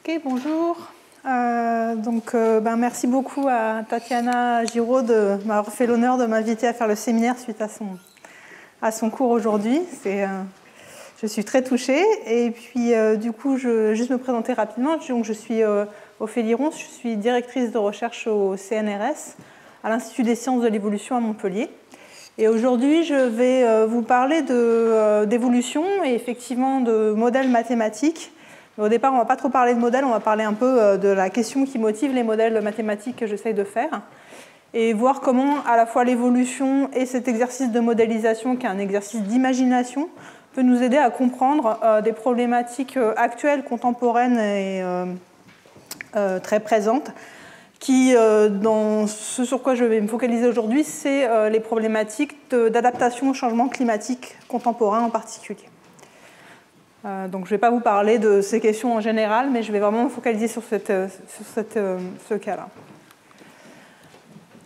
Ok, bonjour. Merci beaucoup à Tatiana Giraud de m'avoir fait l'honneur de m'inviter à faire le séminaire suite à son cours aujourd'hui. Je suis très touchée. Et puis, juste me présenter rapidement. Donc, je suis Ophélie Ronce, je suis directrice de recherche au CNRS, à l'Institut des sciences de l'évolution à Montpellier. Et aujourd'hui, je vais vous parler d'évolution et effectivement de modèles mathématiques. Mais au départ, on ne va pas trop parler de modèles, on va parler un peu de la question qui motive les modèles mathématiques que j'essaye de faire et voir comment à la fois l'évolution et cet exercice de modélisation, qui est un exercice d'imagination, peut nous aider à comprendre des problématiques actuelles, contemporaines et très présentes, qui, dans ce sur quoi je vais me focaliser aujourd'hui, c'est les problématiques d'adaptation au changement climatique contemporain en particulier. Donc je ne vais pas vous parler de ces questions en général, mais je vais vraiment me focaliser sur ce cas-là.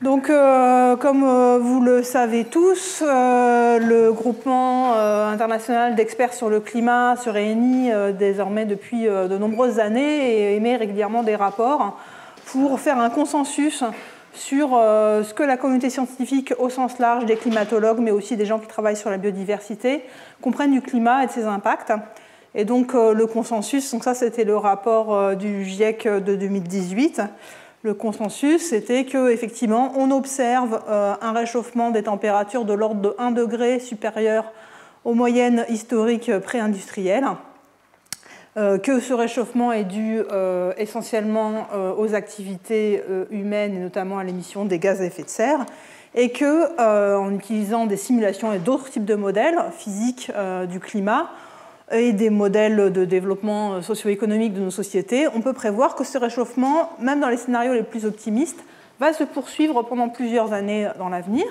Donc, comme vous le savez tous, le groupement international d'experts sur le climat se réunit désormais depuis de nombreuses années et émet régulièrement des rapports pour faire un consensus sur ce que la communauté scientifique au sens large, des climatologues, mais aussi des gens qui travaillent sur la biodiversité, comprennent du climat et de ses impacts. Et donc le consensus, donc ça c'était le rapport du GIEC de 2018, le consensus c'était qu'effectivement on observe un réchauffement des températures de l'ordre de 1 degré supérieur aux moyennes historiques pré-industrielles, que ce réchauffement est dû essentiellement aux activités humaines et notamment à l'émission des gaz à effet de serre, et qu'en utilisant des simulations et d'autres types de modèles physiques du climat, et des modèles de développement socio-économique de nos sociétés, on peut prévoir que ce réchauffement, même dans les scénarios les plus optimistes, va se poursuivre pendant plusieurs années dans l'avenir.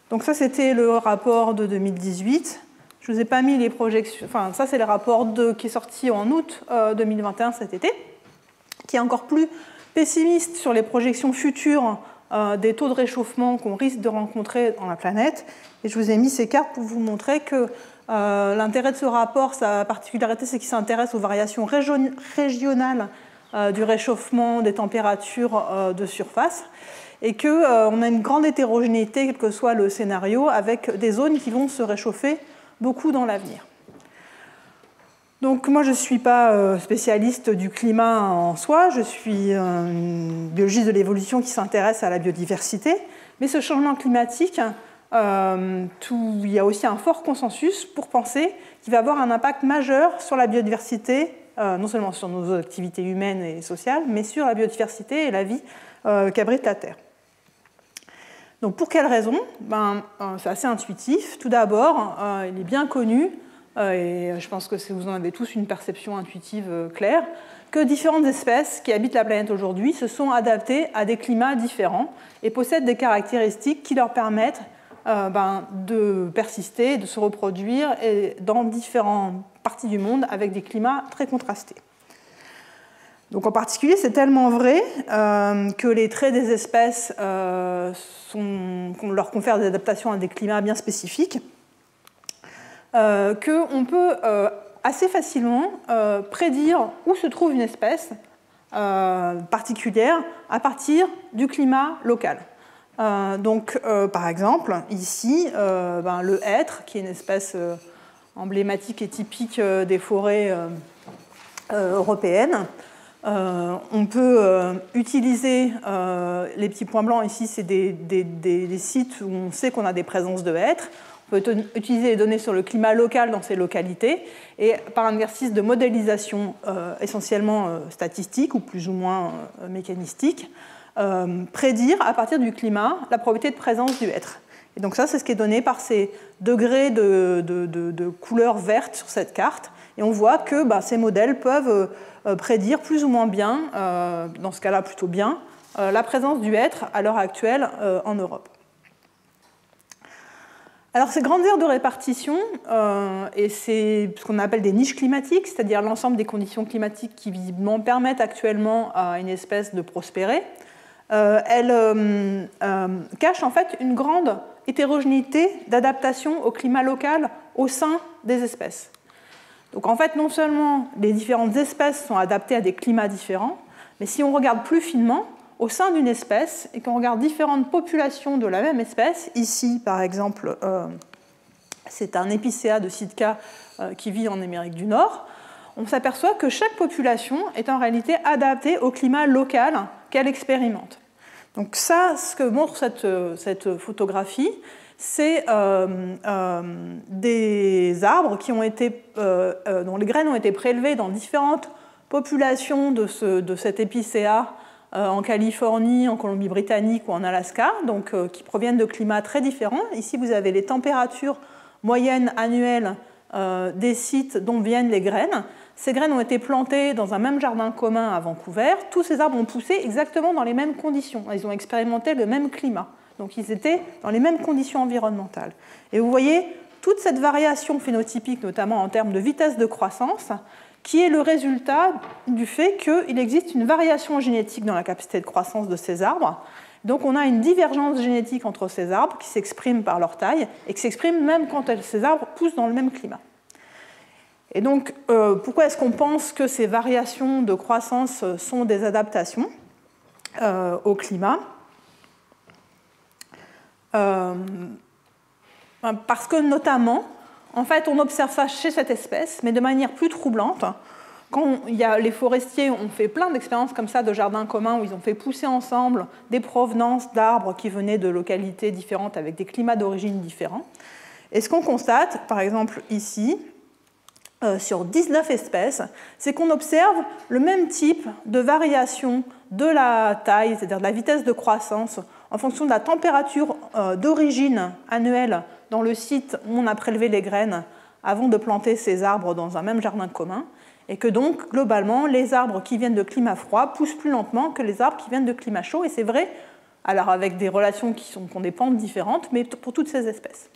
Donc ça, c'était le rapport de 2018. Je ne vous ai pas mis les projections... Enfin, ça, c'est le rapport qui est sorti en août 2021, cet été, qui est encore plus pessimiste sur les projections futures des taux de réchauffement qu'on risque de rencontrer dans la planète. Et je vous ai mis ces cartes pour vous montrer que l'intérêt de ce rapport, sa particularité, c'est qu'il s'intéresse aux variations régionales du réchauffement des températures de surface et qu'on a une grande hétérogénéité, quel que soit le scénario, avec des zones qui vont se réchauffer beaucoup dans l'avenir. Donc moi, je ne suis pas spécialiste du climat en soi, je suis une biologiste de l'évolution qui s'intéresse à la biodiversité, mais ce changement climatique, il y a aussi un fort consensus pour penser qu'il va avoir un impact majeur sur la biodiversité, non seulement sur nos activités humaines et sociales, mais sur la biodiversité et la vie qu'abrite la Terre. Donc pour quelles raisons ? C'est assez intuitif. Tout d'abord, il est bien connu, et je pense que vous en avez tous une perception intuitive claire, que différentes espèces qui habitent la planète aujourd'hui se sont adaptées à des climats différents et possèdent des caractéristiques qui leur permettent de persister, de se reproduire dans différentes parties du monde avec des climats très contrastés. Donc en particulier, c'est tellement vrai que les traits des espèces qu'on leur confère des adaptations à des climats bien spécifiques, qu'on peut assez facilement prédire où se trouve une espèce particulière à partir du climat local. Par exemple, ici, le hêtre, qui est une espèce emblématique et typique des forêts européennes, on peut utiliser les petits points blancs ici, c'est des sites où on sait qu'on a des présences de hêtres. On peut utiliser les données sur le climat local dans ces localités et par un exercice de modélisation essentiellement statistique ou plus ou moins mécanistique, prédire à partir du climat la probabilité de présence du hêtre. Et donc ça, c'est ce qui est donné par ces degrés de couleur verte sur cette carte. Et on voit que ces modèles peuvent prédire plus ou moins bien, dans ce cas-là plutôt bien, la présence du hêtre à l'heure actuelle en Europe. Alors ces grandes aires de répartition, et c'est ce qu'on appelle des niches climatiques, c'est-à-dire l'ensemble des conditions climatiques qui visiblement permettent actuellement à une espèce de prospérer, elles cachent en fait une grande hétérogénéité d'adaptation au climat local au sein des espèces. Donc en fait, non seulement les différentes espèces sont adaptées à des climats différents, mais si on regarde plus finement, au sein d'une espèce, et qu'on regarde différentes populations de la même espèce, ici par exemple, c'est un épicéa de Sitka qui vit en Amérique du Nord, on s'aperçoit que chaque population est en réalité adaptée au climat local qu'elle expérimente. Donc ça, ce que montre cette photographie, c'est des arbres qui ont été, dont les graines ont été prélevées dans différentes populations de cet épicéa en Californie, en Colombie-Britannique ou en Alaska, donc qui proviennent de climats très différents. Ici, vous avez les températures moyennes annuelles des sites dont viennent les graines. Ces graines ont été plantées dans un même jardin commun à Vancouver. Tous ces arbres ont poussé exactement dans les mêmes conditions. Ils ont expérimenté le même climat. Donc ils étaient dans les mêmes conditions environnementales. Et vous voyez toute cette variation phénotypique, notamment en termes de vitesse de croissance, qui est le résultat du fait qu'il existe une variation génétique dans la capacité de croissance de ces arbres. Donc on a une divergence génétique entre ces arbres qui s'exprime par leur taille et qui s'exprime même quand ces arbres poussent dans le même climat. Et donc, pourquoi est-ce qu'on pense que ces variations de croissance sont des adaptations au climat ? Parce que notamment, en fait, on observe ça chez cette espèce, mais de manière plus troublante. Quand les forestiers ont fait plein d'expériences comme ça de jardins communs où ils ont fait pousser ensemble des provenances d'arbres qui venaient de localités différentes avec des climats d'origine différents. Et ce qu'on constate, par exemple ici, sur 19 espèces, c'est qu'on observe le même type de variation de la taille, c'est-à-dire de la vitesse de croissance, en fonction de la température d'origine annuelle dans le site où on a prélevé les graines avant de planter ces arbres dans un même jardin commun, et que donc, globalement, les arbres qui viennent de climat froid poussent plus lentement que les arbres qui viennent de climat chaud, et c'est vrai, alors avec des relations qui ont des pentes différentes, mais pour toutes ces espèces.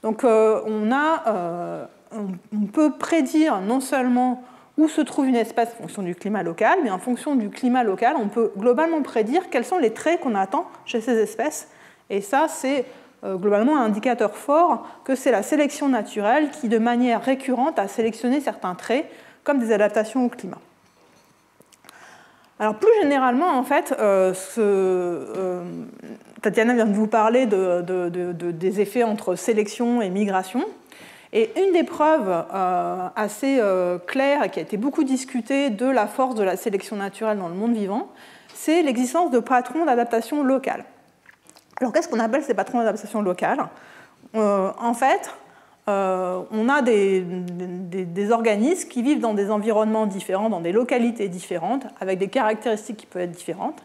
Donc on peut prédire non seulement où se trouve une espèce en fonction du climat local, mais en fonction du climat local, on peut globalement prédire quels sont les traits qu'on attend chez ces espèces. Et ça, c'est globalement un indicateur fort que c'est la sélection naturelle qui, de manière récurrente, a sélectionné certains traits comme des adaptations au climat. Alors plus généralement, en fait, Tatiana vient de vous parler des effets entre sélection et migration. Et une des preuves assez claires et qui a été beaucoup discutée de la force de la sélection naturelle dans le monde vivant, c'est l'existence de patrons d'adaptation locale. Alors qu'est-ce qu'on appelle ces patrons d'adaptation locale ? En fait, on a des organismes qui vivent dans des environnements différents, dans des localités différentes, avec des caractéristiques qui peuvent être différentes.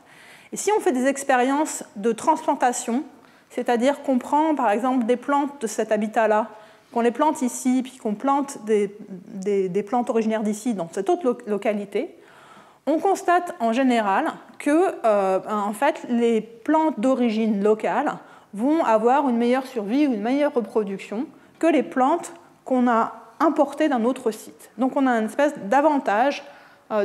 Et si on fait des expériences de transplantation, c'est-à-dire qu'on prend par exemple des plantes de cet habitat-là, qu'on les plante ici, puis qu'on plante des plantes originaires d'ici dans cette autre localité, on constate en général que en fait, les plantes d'origine locale vont avoir une meilleure survie ou une meilleure reproduction que les plantes qu'on a importées d'un autre site. Donc on a une espèce d'avantage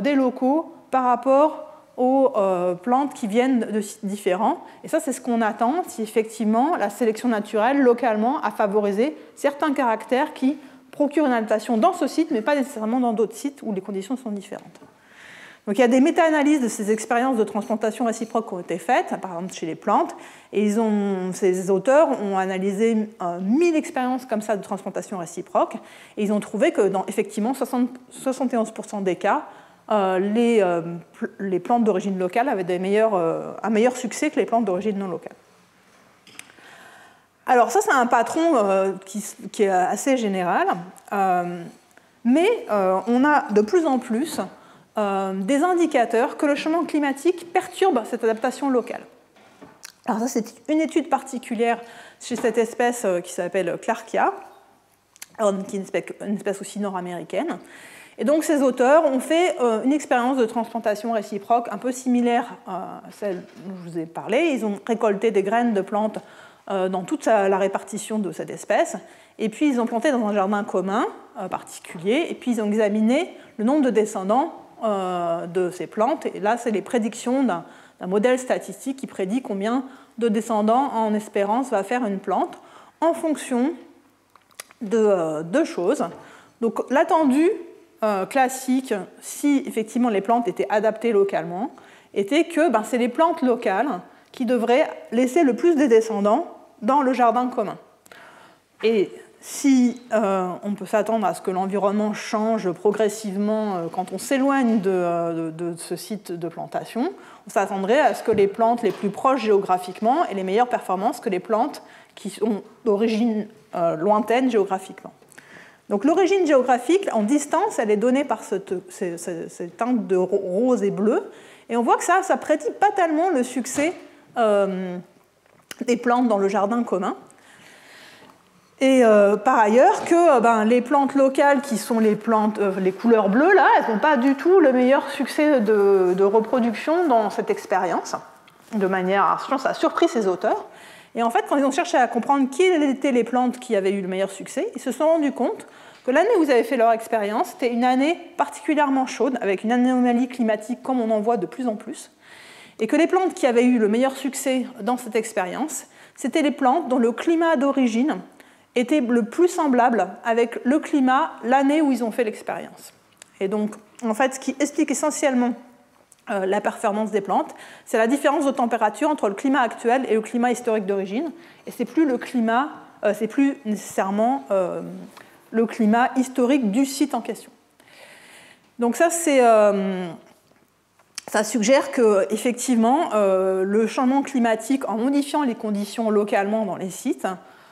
des locaux par rapport aux plantes qui viennent de sites différents. Et ça, c'est ce qu'on attend si effectivement la sélection naturelle localement a favorisé certains caractères qui procurent une adaptation dans ce site, mais pas nécessairement dans d'autres sites où les conditions sont différentes. Donc il y a des méta-analyses de ces expériences de transplantation réciproque qui ont été faites, par exemple chez les plantes, et ces auteurs ont analysé 1000 expériences comme ça de transplantation réciproque, et ils ont trouvé que dans effectivement 71% des cas, les plantes d'origine locale avaient un meilleur succès que les plantes d'origine non locale. Alors ça, c'est un patron qui est assez général, mais on a de plus en plus des indicateurs que le changement climatique perturbe cette adaptation locale. Alors ça, c'est une étude particulière chez cette espèce qui s'appelle Clarkia, qui est une espèce aussi nord-américaine. Et donc ces auteurs ont fait une expérience de transplantation réciproque un peu similaire à celle dont je vous ai parlé. Ils ont récolté des graines de plantes dans toute la répartition de cette espèce, et puis ils ont planté dans un jardin commun particulier, et puis ils ont examiné le nombre de descendants de ces plantes. Et là, c'est les prédictions d'un modèle statistique qui prédit combien de descendants en espérance va faire une plante en fonction de deux choses. Donc l'attendu classique, si effectivement les plantes étaient adaptées localement, était que c'est les plantes locales qui devraient laisser le plus de descendants dans le jardin commun. Et si on peut s'attendre à ce que l'environnement change progressivement quand on s'éloigne de ce site de plantation, on s'attendrait à ce que les plantes les plus proches géographiquement aient les meilleures performances que les plantes qui sont d'origine lointaine géographiquement. Donc l'origine géographique en distance, elle est donnée par ces teintes de rose et bleu, et on voit que ça prédit pas tellement le succès des plantes dans le jardin commun. Et par ailleurs, que les plantes locales qui sont les couleurs bleues, là, elles n'ont pas du tout le meilleur succès de reproduction dans cette expérience, de manière, je pense, ça a surpris ces auteurs. Et en fait, quand ils ont cherché à comprendre quelles étaient les plantes qui avaient eu le meilleur succès, ils se sont rendus compte que l'année où ils avaient fait leur expérience, c'était une année particulièrement chaude, avec une anomalie climatique comme on en voit de plus en plus, et que les plantes qui avaient eu le meilleur succès dans cette expérience, c'était les plantes dont le climat d'origine était le plus semblable avec le climat l'année où ils ont fait l'expérience. Et donc, en fait, ce qui explique essentiellement la performance des plantes, c'est la différence de température entre le climat actuel et le climat historique d'origine. Et c'est plus nécessairement le climat historique du site en question. Donc ça suggère que effectivement, le changement climatique, en modifiant les conditions localement dans les sites,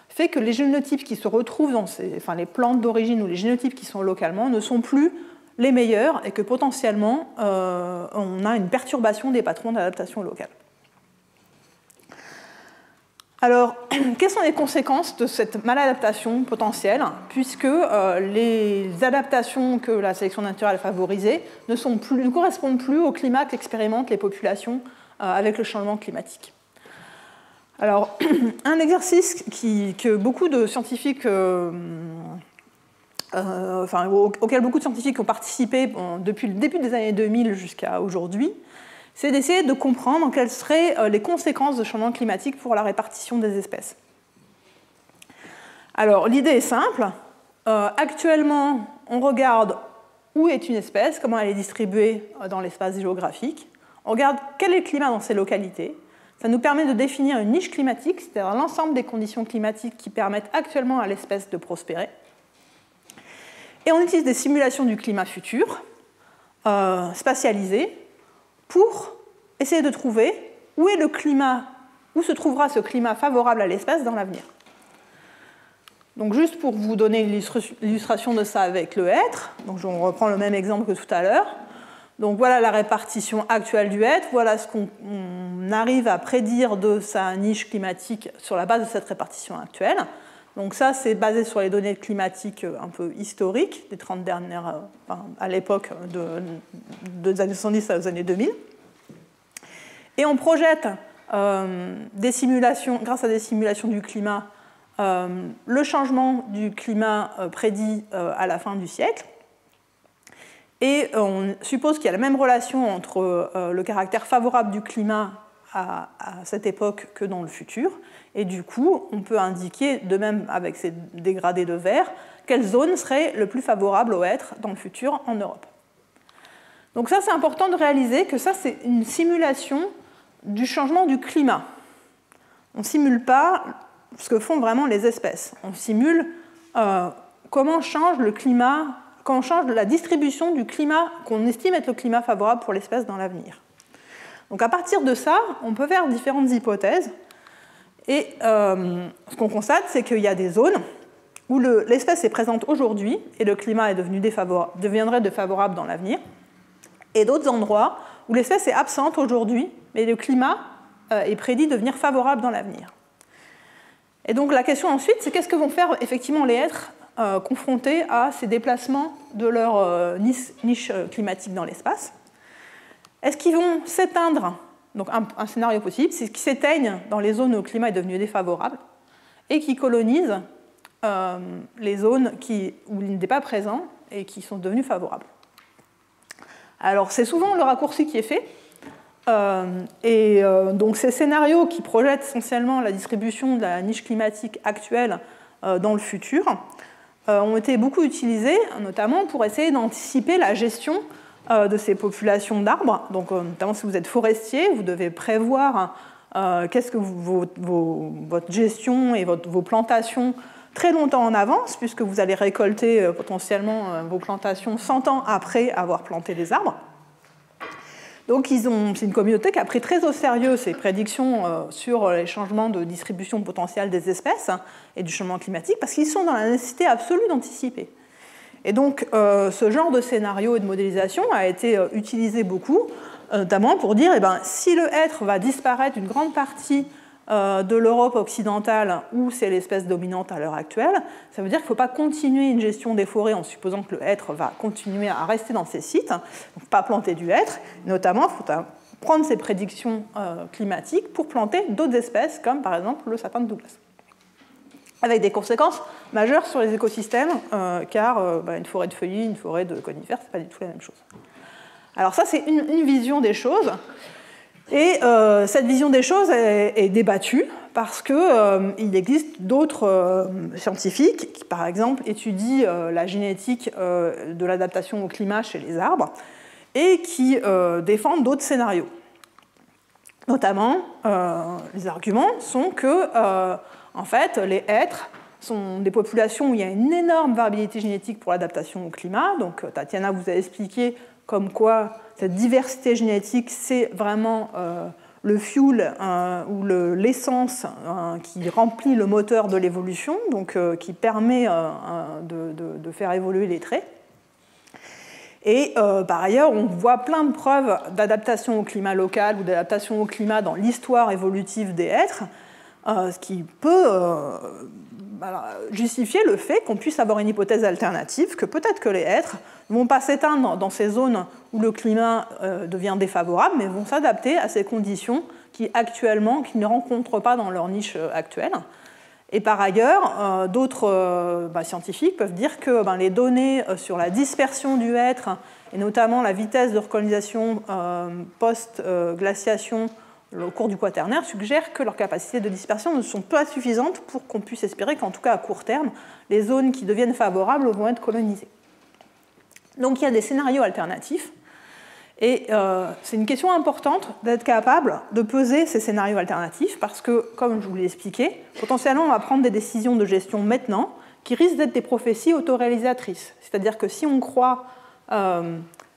fait que les génotypes qui se retrouvent dans les plantes d'origine ou les génotypes qui sont localement ne sont plus les meilleurs et que potentiellement on a une perturbation des patrons d'adaptation locale. Alors, quelles sont les conséquences de cette maladaptation potentielle, puisque les adaptations que la sélection naturelle a favorisées ne correspondent plus au climat qu'expérimentent les populations avec le changement climatique. Alors, un exercice que beaucoup de scientifiques, auquel beaucoup de scientifiques ont participé depuis le début des années 2000 jusqu'à aujourd'hui, c'est d'essayer de comprendre quelles seraient les conséquences du changement climatique pour la répartition des espèces. Alors, l'idée est simple. Actuellement, on regarde où est une espèce, comment elle est distribuée dans l'espace géographique. On regarde quel est le climat dans ces localités. Ça nous permet de définir une niche climatique, c'est-à-dire l'ensemble des conditions climatiques qui permettent actuellement à l'espèce de prospérer. Et on utilise des simulations du climat futur, spatialisées, pour essayer de trouver où se trouvera ce climat favorable à l'espèce dans l'avenir. Donc juste pour vous donner l'illustration de ça avec le hêtre, donc on reprend le même exemple que tout à l'heure. Donc voilà la répartition actuelle du hêtre, voilà ce qu'on arrive à prédire de sa niche climatique sur la base de cette répartition actuelle. Donc ça, c'est basé sur les données climatiques un peu historiques, des 30 dernières, à l'époque des années 70 aux années 2000. Et on projette des simulations, grâce à des simulations du climat, le changement du climat prédit à la fin du siècle. Et on suppose qu'il y a la même relation entre le caractère favorable du climat à cette époque que dans le futur. Et du coup, on peut indiquer, de même avec ces dégradés de vert, quelle zone serait le plus favorable au hêtre dans le futur en Europe. Donc ça, c'est important de réaliser que ça, c'est une simulation du changement du climat. On ne simule pas ce que font vraiment les espèces. On simule comment change le climat, comment change la distribution du climat qu'on estime être le climat favorable pour l'espèce dans l'avenir. Donc à partir de ça, on peut faire différentes hypothèses. Et ce qu'on constate, c'est qu'il y a des zones où l'espèce est présente aujourd'hui et le climat deviendrait défavorable dans l'avenir, et d'autres endroits où l'espèce est absente aujourd'hui, mais le climat est prédit devenir favorable dans l'avenir. Et donc la question ensuite, c'est qu'est-ce que vont faire effectivement les êtres confrontés à ces déplacements de leur niche climatique dans l'espace? Est-ce qu'ils vont s'éteindre? Donc un scénario possible, c'est qu'ils s'éteignent dans les zones où le climat est devenu défavorable et qui colonisent les zones où il n'était pas présent et qui sont devenues favorables. Alors c'est souvent le raccourci qui est fait. Donc ces scénarios qui projettent essentiellement la distribution de la niche climatique actuelle dans le futur ont été beaucoup utilisés, notamment pour essayer d'anticiper la gestion de ces populations d'arbres. Donc, notamment si vous êtes forestier, vous devez prévoir qu'est-ce que votre gestion et vos plantations très longtemps en avance, puisque vous allez récolter potentiellement vos plantations 100 ans après avoir planté des arbres. Donc c'est une communauté qui a pris très au sérieux ces prédictions sur les changements de distribution potentielle des espèces et du changement climatique, parce qu'ils sont dans la nécessité absolue d'anticiper. Et donc ce genre de scénario et de modélisation a été utilisé beaucoup, notamment pour dire si le hêtre va disparaître d'une grande partie de l'Europe occidentale, où c'est l'espèce dominante à l'heure actuelle, ça veut dire qu'il ne faut pas continuer une gestion des forêts en supposant que le hêtre va continuer à rester dans ces sites, donc pas planter du hêtre. Notamment, il faut prendre ces prédictions climatiques pour planter d'autres espèces, comme par exemple le sapin de Douglas, avec des conséquences majeures sur les écosystèmes, car une forêt de feuillus, une forêt de conifères, ce n'est pas du tout la même chose. Alors ça, c'est une vision des choses. Et cette vision des choses est débattue parce qu'il existe d'autres scientifiques qui, par exemple, étudient la génétique de l'adaptation au climat chez les arbres et qui défendent d'autres scénarios. Notamment, les arguments sont que, en fait, les hêtres sont des populations où il y a une énorme variabilité génétique pour l'adaptation au climat. Donc, Tatiana vous a expliqué comme quoi cette diversité génétique, c'est vraiment le fuel ou l'essence qui remplit le moteur de l'évolution, donc qui permet de faire évoluer les traits. Et par ailleurs, on voit plein de preuves d'adaptation au climat local ou d'adaptation au climat dans l'histoire évolutive des hêtres, ce qui peut justifier le fait qu'on puisse avoir une hypothèse alternative, que peut-être que les hêtres ne vont pas s'éteindre dans ces zones où le climat devient défavorable, mais vont s'adapter à ces conditions qu'ils ne rencontrent pas dans leur niche actuelle. Et par ailleurs, d'autres scientifiques peuvent dire que les données sur la dispersion du hêtre, et notamment la vitesse de recolonisation post-glaciation au cours du Quaternaire, suggèrent que leurs capacités de dispersion ne sont pas suffisantes pour qu'on puisse espérer qu'en tout cas à court terme, les zones qui deviennent favorables vont être colonisées. Donc il y a des scénarios alternatifs, et c'est une question importante d'être capable de peser ces scénarios alternatifs, parce que, comme je vous l'ai expliqué, potentiellement on va prendre des décisions de gestion maintenant qui risquent d'être des prophéties autoréalisatrices. C'est-à-dire que si on croit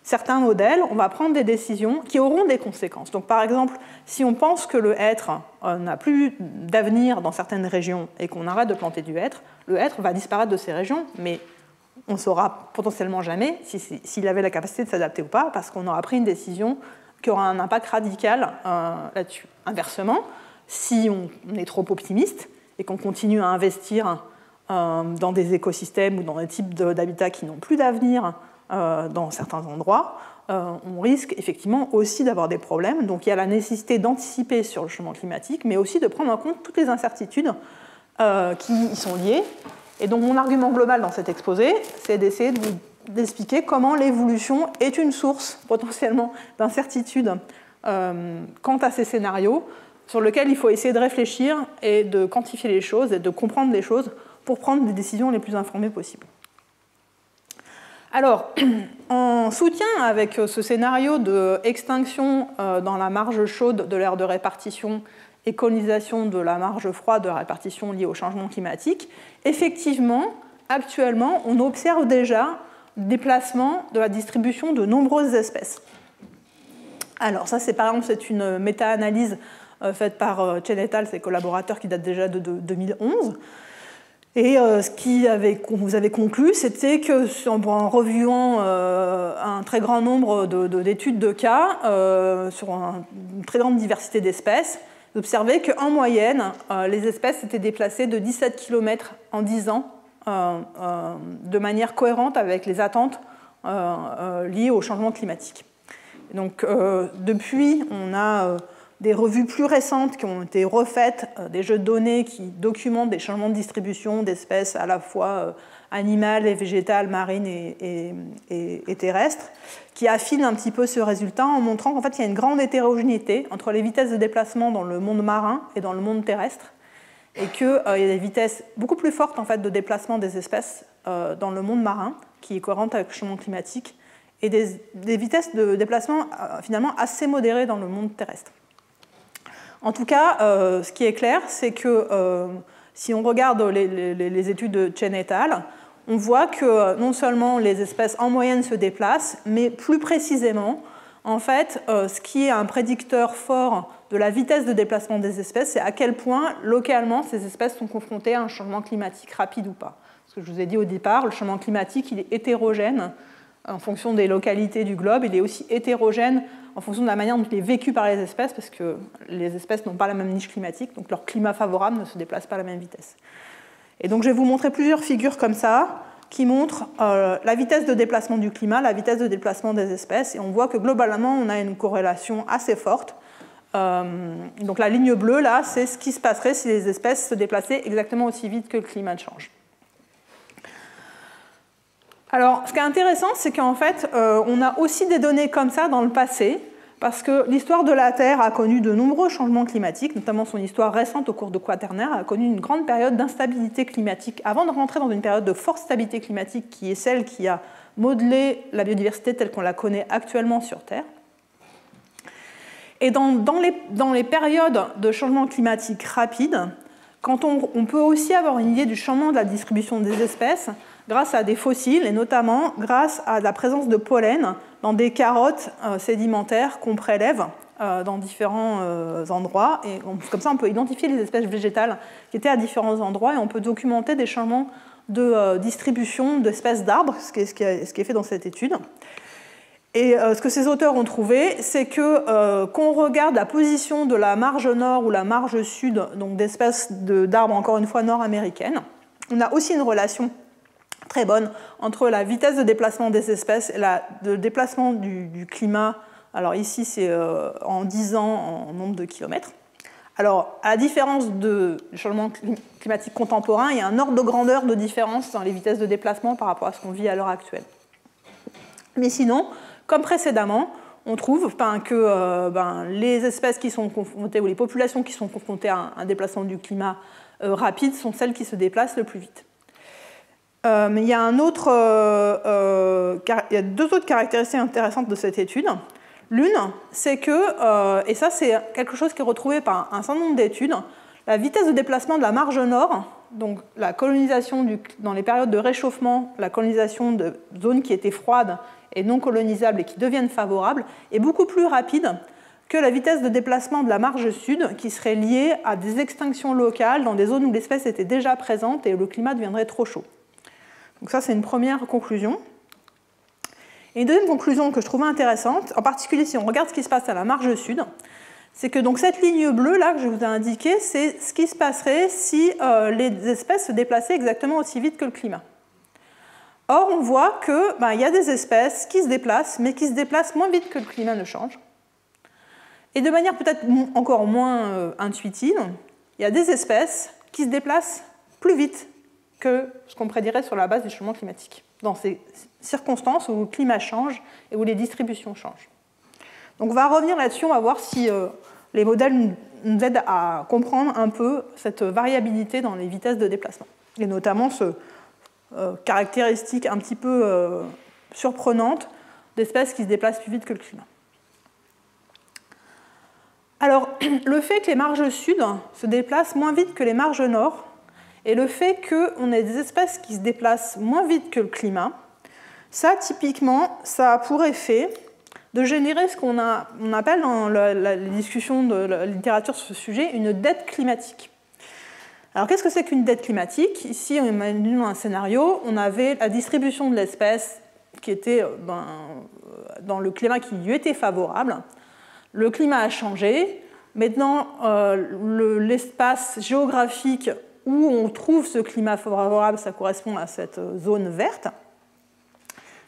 certains modèles, on va prendre des décisions qui auront des conséquences. Donc par exemple, si on pense que le hêtre n'a plus d'avenir dans certaines régions et qu'on arrête de planter du hêtre, le hêtre va disparaître de ces régions, mais on ne saura potentiellement jamais s'il avait la capacité de s'adapter ou pas, parce qu'on aura pris une décision qui aura un impact radical là-dessus. Inversement, si on est trop optimiste et qu'on continue à investir dans des écosystèmes ou dans des types d'habitats qui n'ont plus d'avenir dans certains endroits, on risque effectivement aussi d'avoir des problèmes. Donc il y a la nécessité d'anticiper sur le changement climatique, mais aussi de prendre en compte toutes les incertitudes qui y sont liées. Et donc mon argument global dans cet exposé, c'est d'essayer d'expliquer comment l'évolution est une source potentiellement d'incertitude quant à ces scénarios, sur lesquels il faut essayer de réfléchir et de quantifier les choses et de comprendre les choses pour prendre des décisions les plus informées possibles. Alors, en soutien avec ce scénario d'extinction dans la marge chaude de l'aire de répartition et colonisation de la marge froide de répartition liée au changement climatique, effectivement, actuellement, on observe déjà déplacement de la distribution de nombreuses espèces. Alors ça, par exemple, c'est une méta-analyse faite par Chen et al., ses collaborateurs, qui date déjà de 2011. Et ce vous avez conclu, c'était qu'en reviewant un très grand nombre d'études de cas sur une très grande diversité d'espèces, vous observez qu'en moyenne, les espèces étaient déplacées de 17 km en 10 ans de manière cohérente avec les attentes liées au changement climatique. Donc, depuis, on a des revues plus récentes qui ont été refaites, des jeux de données qui documentent des changements de distribution d'espèces à la fois animales et végétales, marines et terrestres, qui affinent un petit peu ce résultat en montrant qu'en fait, il y a une grande hétérogénéité entre les vitesses de déplacement dans le monde marin et dans le monde terrestre, et qu'il y a des vitesses beaucoup plus fortes en fait, de déplacement des espèces dans le monde marin, qui est cohérente avec le changement climatique, et des vitesses de déplacement finalement assez modérées dans le monde terrestre. En tout cas, ce qui est clair, c'est que si on regarde les études de Chen et al., on voit que non seulement les espèces en moyenne se déplacent, mais plus précisément, en fait, ce qui est un prédicteur fort de la vitesse de déplacement des espèces, c'est à quel point, localement, ces espèces sont confrontées à un changement climatique rapide ou pas. Ce que je vous ai dit au départ, le changement climatique, il est hétérogène en fonction des localités du globe, il est aussi hétérogène en fonction de la manière dont il est vécu par les espèces, parce que les espèces n'ont pas la même niche climatique, donc leur climat favorable ne se déplace pas à la même vitesse. Et donc je vais vous montrer plusieurs figures comme ça, qui montrent la vitesse de déplacement du climat, la vitesse de déplacement des espèces, et on voit que globalement, on a une corrélation assez forte. Donc la ligne bleue, là, c'est ce qui se passerait si les espèces se déplaçaient exactement aussi vite que le climat change. Alors, ce qui est intéressant, c'est qu'en fait, on a aussi des données comme ça dans le passé, parce que l'histoire de la Terre a connu de nombreux changements climatiques, notamment son histoire récente au cours de Quaternaire, a connu une grande période d'instabilité climatique, avant de rentrer dans une période de forte stabilité climatique, qui est celle qui a modelé la biodiversité telle qu'on la connaît actuellement sur Terre. Et dans les périodes de changement climatique rapide, quand on peut aussi avoir une idée du changement de la distribution des espèces, grâce à des fossiles, et notamment grâce à la présence de pollen dans des carottes sédimentaires qu'on prélève dans différents endroits. Et comme ça, on peut identifier les espèces végétales qui étaient à différents endroits, et on peut documenter des changements de distribution d'espèces d'arbres, ce qui est fait dans cette étude. Et ce que ces auteurs ont trouvé, c'est que qu'on regarde la position de la marge nord ou la marge sud, donc d'espèces d'arbres, encore une fois, nord-américaines, on a aussi une relation très bonne entre la vitesse de déplacement des espèces et le déplacement du climat. Alors ici, c'est en 10 ans en nombre de kilomètres. Alors, à la différence du changement climatique contemporain, il y a un ordre de grandeur de différence dans les vitesses de déplacement par rapport à ce qu'on vit à l'heure actuelle. Mais sinon, comme précédemment, on trouve que les espèces qui sont confrontées, ou les populations qui sont confrontées à un déplacement du climat rapide, sont celles qui se déplacent le plus vite. Mais il y a deux autres caractéristiques intéressantes de cette étude. L'une, c'est que, et ça c'est quelque chose qui est retrouvé par un certain nombre d'études, la vitesse de déplacement de la marge nord, donc la colonisation dans les périodes de réchauffement, la colonisation de zones qui étaient froides et non colonisables et qui deviennent favorables, est beaucoup plus rapide que la vitesse de déplacement de la marge sud, qui serait liée à des extinctions locales dans des zones où l'espèce était déjà présente et où le climat deviendrait trop chaud. Donc ça, c'est une première conclusion. Et une deuxième conclusion que je trouvais intéressante, en particulier si on regarde ce qui se passe à la marge sud, c'est que donc, cette ligne bleue là que je vous ai indiquée, c'est ce qui se passerait si les espèces se déplaçaient exactement aussi vite que le climat. Or, on voit qu'il y a des espèces qui se déplacent, mais qui se déplacent moins vite que le climat ne change. Et de manière peut-être encore moins intuitive, il y a des espèces qui se déplacent plus vite que ce qu'on prédirait sur la base du changement climatique, dans ces circonstances où le climat change et où les distributions changent. Donc on va revenir là-dessus, on va voir si les modèles nous aident à comprendre un peu cette variabilité dans les vitesses de déplacement, et notamment ce caractéristique un petit peu surprenante d'espèces qui se déplacent plus vite que le climat. Alors, le fait que les marges sud se déplacent moins vite que les marges nord, et le fait qu'on ait des espèces qui se déplacent moins vite que le climat, ça, typiquement, ça a pour effet de générer ce qu'on appelle dans la discussion de la littérature sur ce sujet une dette climatique. Alors, qu'est-ce que c'est qu'une dette climatique? Ici, on imagine un scénario, on avait la distribution de l'espèce qui était dans le climat qui lui était favorable. Le climat a changé. Maintenant, l'espace géographique où on trouve ce climat favorable, ça correspond à cette zone verte.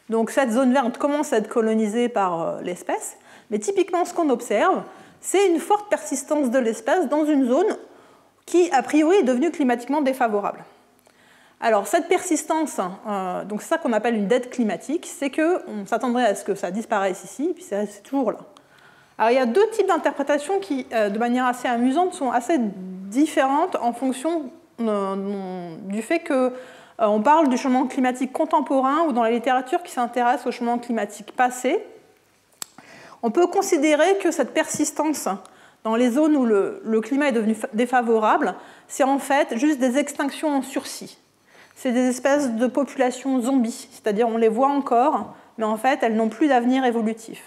Donc cette zone verte commence à être colonisée par l'espèce, mais typiquement ce qu'on observe, c'est une forte persistance de l'espèce dans une zone qui, a priori, est devenue climatiquement défavorable. Alors cette persistance, donc c'est ça qu'on appelle une dette climatique, c'est qu'on s'attendrait à ce que ça disparaisse ici, et puis c'est toujours là. Alors il y a deux types d'interprétations qui, de manière assez amusante, sont assez différentes en fonction du fait que On parle du changement climatique contemporain ou dans la littérature qui s'intéresse au changement climatique passé. On peut considérer que cette persistance dans les zones où le climat est devenu défavorable, c'est en fait juste des extinctions en sursis. C'est des espèces de populations zombies, c'est-à-dire on les voit encore, mais en fait elles n'ont plus d'avenir évolutif.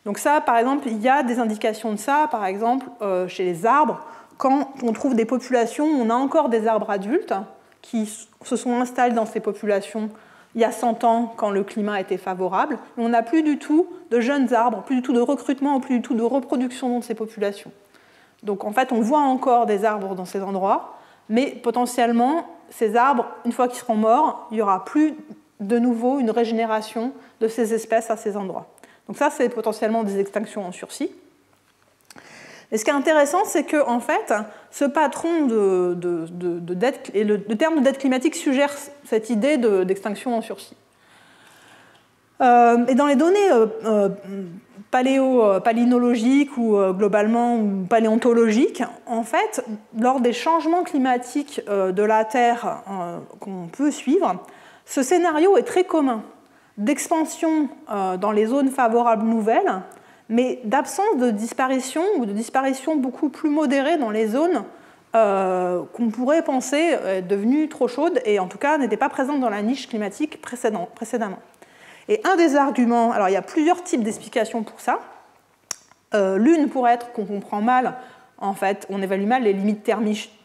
Donc ça, par exemple, il y a des indications de ça, par exemple, chez les arbres, quand on trouve des populations où on a encore des arbres adultes qui se sont installés dans ces populations il y a 100 ans quand le climat était favorable, mais on n'a plus du tout de jeunes arbres, plus du tout de recrutement, plus du tout de reproduction de ces populations. Donc en fait, on voit encore des arbres dans ces endroits, mais potentiellement, ces arbres, une fois qu'ils seront morts, il n'y aura plus de nouveau une régénération de ces espèces à ces endroits. Donc ça, c'est potentiellement des extinctions en sursis. Et ce qui est intéressant, c'est que en fait, ce patron de dette, et le terme de dette climatique suggère cette idée d'extinction en sursis. Et dans les données paléonologiques ou globalement ou paléontologiques, en fait, lors des changements climatiques de la Terre qu'on peut suivre, ce scénario est très commun d'expansion dans les zones favorables nouvelles, mais d'absence de disparition ou de disparition beaucoup plus modérée dans les zones qu'on pourrait penser devenues trop chaudes et en tout cas n'étaient pas présentes dans la niche climatique précédemment. Et un des arguments, alors il y a plusieurs types d'explications pour ça. L'une pourrait être qu'on comprend mal, en fait, on évalue mal les limites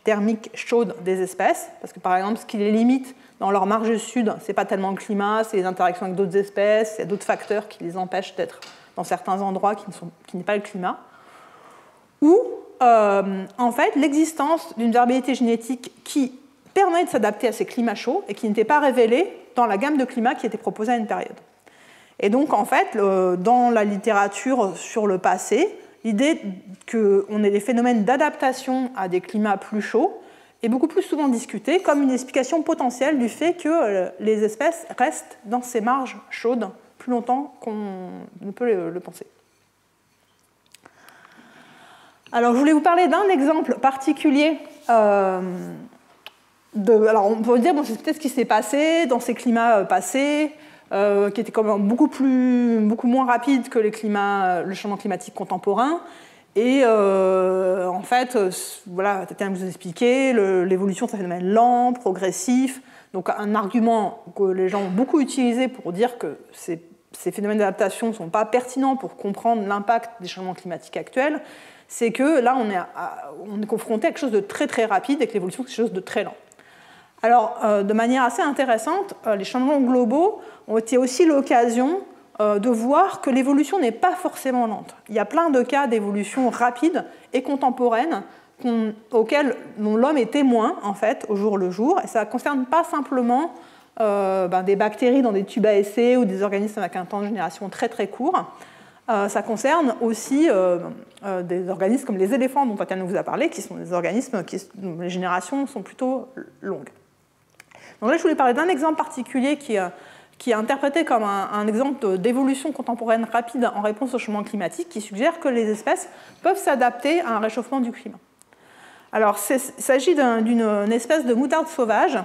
thermiques chaudes des espèces, parce que par exemple, ce qui les limite dans leur marge sud, ce n'est pas tellement le climat, c'est les interactions avec d'autres espèces, il y a d'autres facteurs qui les empêchent d'être dans certains endroits qui n'est pas le climat. Ou, en fait, l'existence d'une variabilité génétique qui permet de s'adapter à ces climats chauds et qui n'était pas révélée dans la gamme de climats qui était proposée à une période. Et donc, en fait, dans la littérature sur le passé, l'idée qu'on ait des phénomènes d'adaptation à des climats plus chauds est beaucoup plus souvent discutée comme une explication potentielle du fait que les espèces restent dans ces marges chaudes plus longtemps qu'on ne peut le penser. Alors, je voulais vous parler d'un exemple particulier. Alors, on peut dire, bon, c'est peut-être ce qui s'est passé dans ces climats passés, qui étaient quand même beaucoup moins rapides que le changement climatique contemporain. Et en fait, voilà, Tatiana vous a expliqué, l'évolution, c'est un phénomène lent, progressif. Donc, un argument que les gens ont beaucoup utilisé pour dire que ces phénomènes d'adaptation ne sont pas pertinents pour comprendre l'impact des changements climatiques actuels, c'est que là, on est confronté à quelque chose de très très rapide et que l'évolution, c'est quelque chose de très lent. Alors, de manière assez intéressante, les changements globaux ont été aussi l'occasion de voir que l'évolution n'est pas forcément lente. Il y a plein de cas d'évolution rapide et contemporaine auxquels l'homme est témoin, en fait, au jour le jour. Et ça ne concerne pas simplement des bactéries dans des tubes à essai ou des organismes avec un temps de génération très très court. Ça concerne aussi des organismes comme les éléphants dont Tatiana vous a parlé, qui sont des organismes dont les générations sont plutôt longues. Donc là, je voulais parler d'un exemple particulier qui est interprété comme un exemple d'évolution contemporaine rapide en réponse au changement climatique, qui suggère que les espèces peuvent s'adapter à un réchauffement du climat. Alors, il s'agit d'une espèce de moutarde sauvage,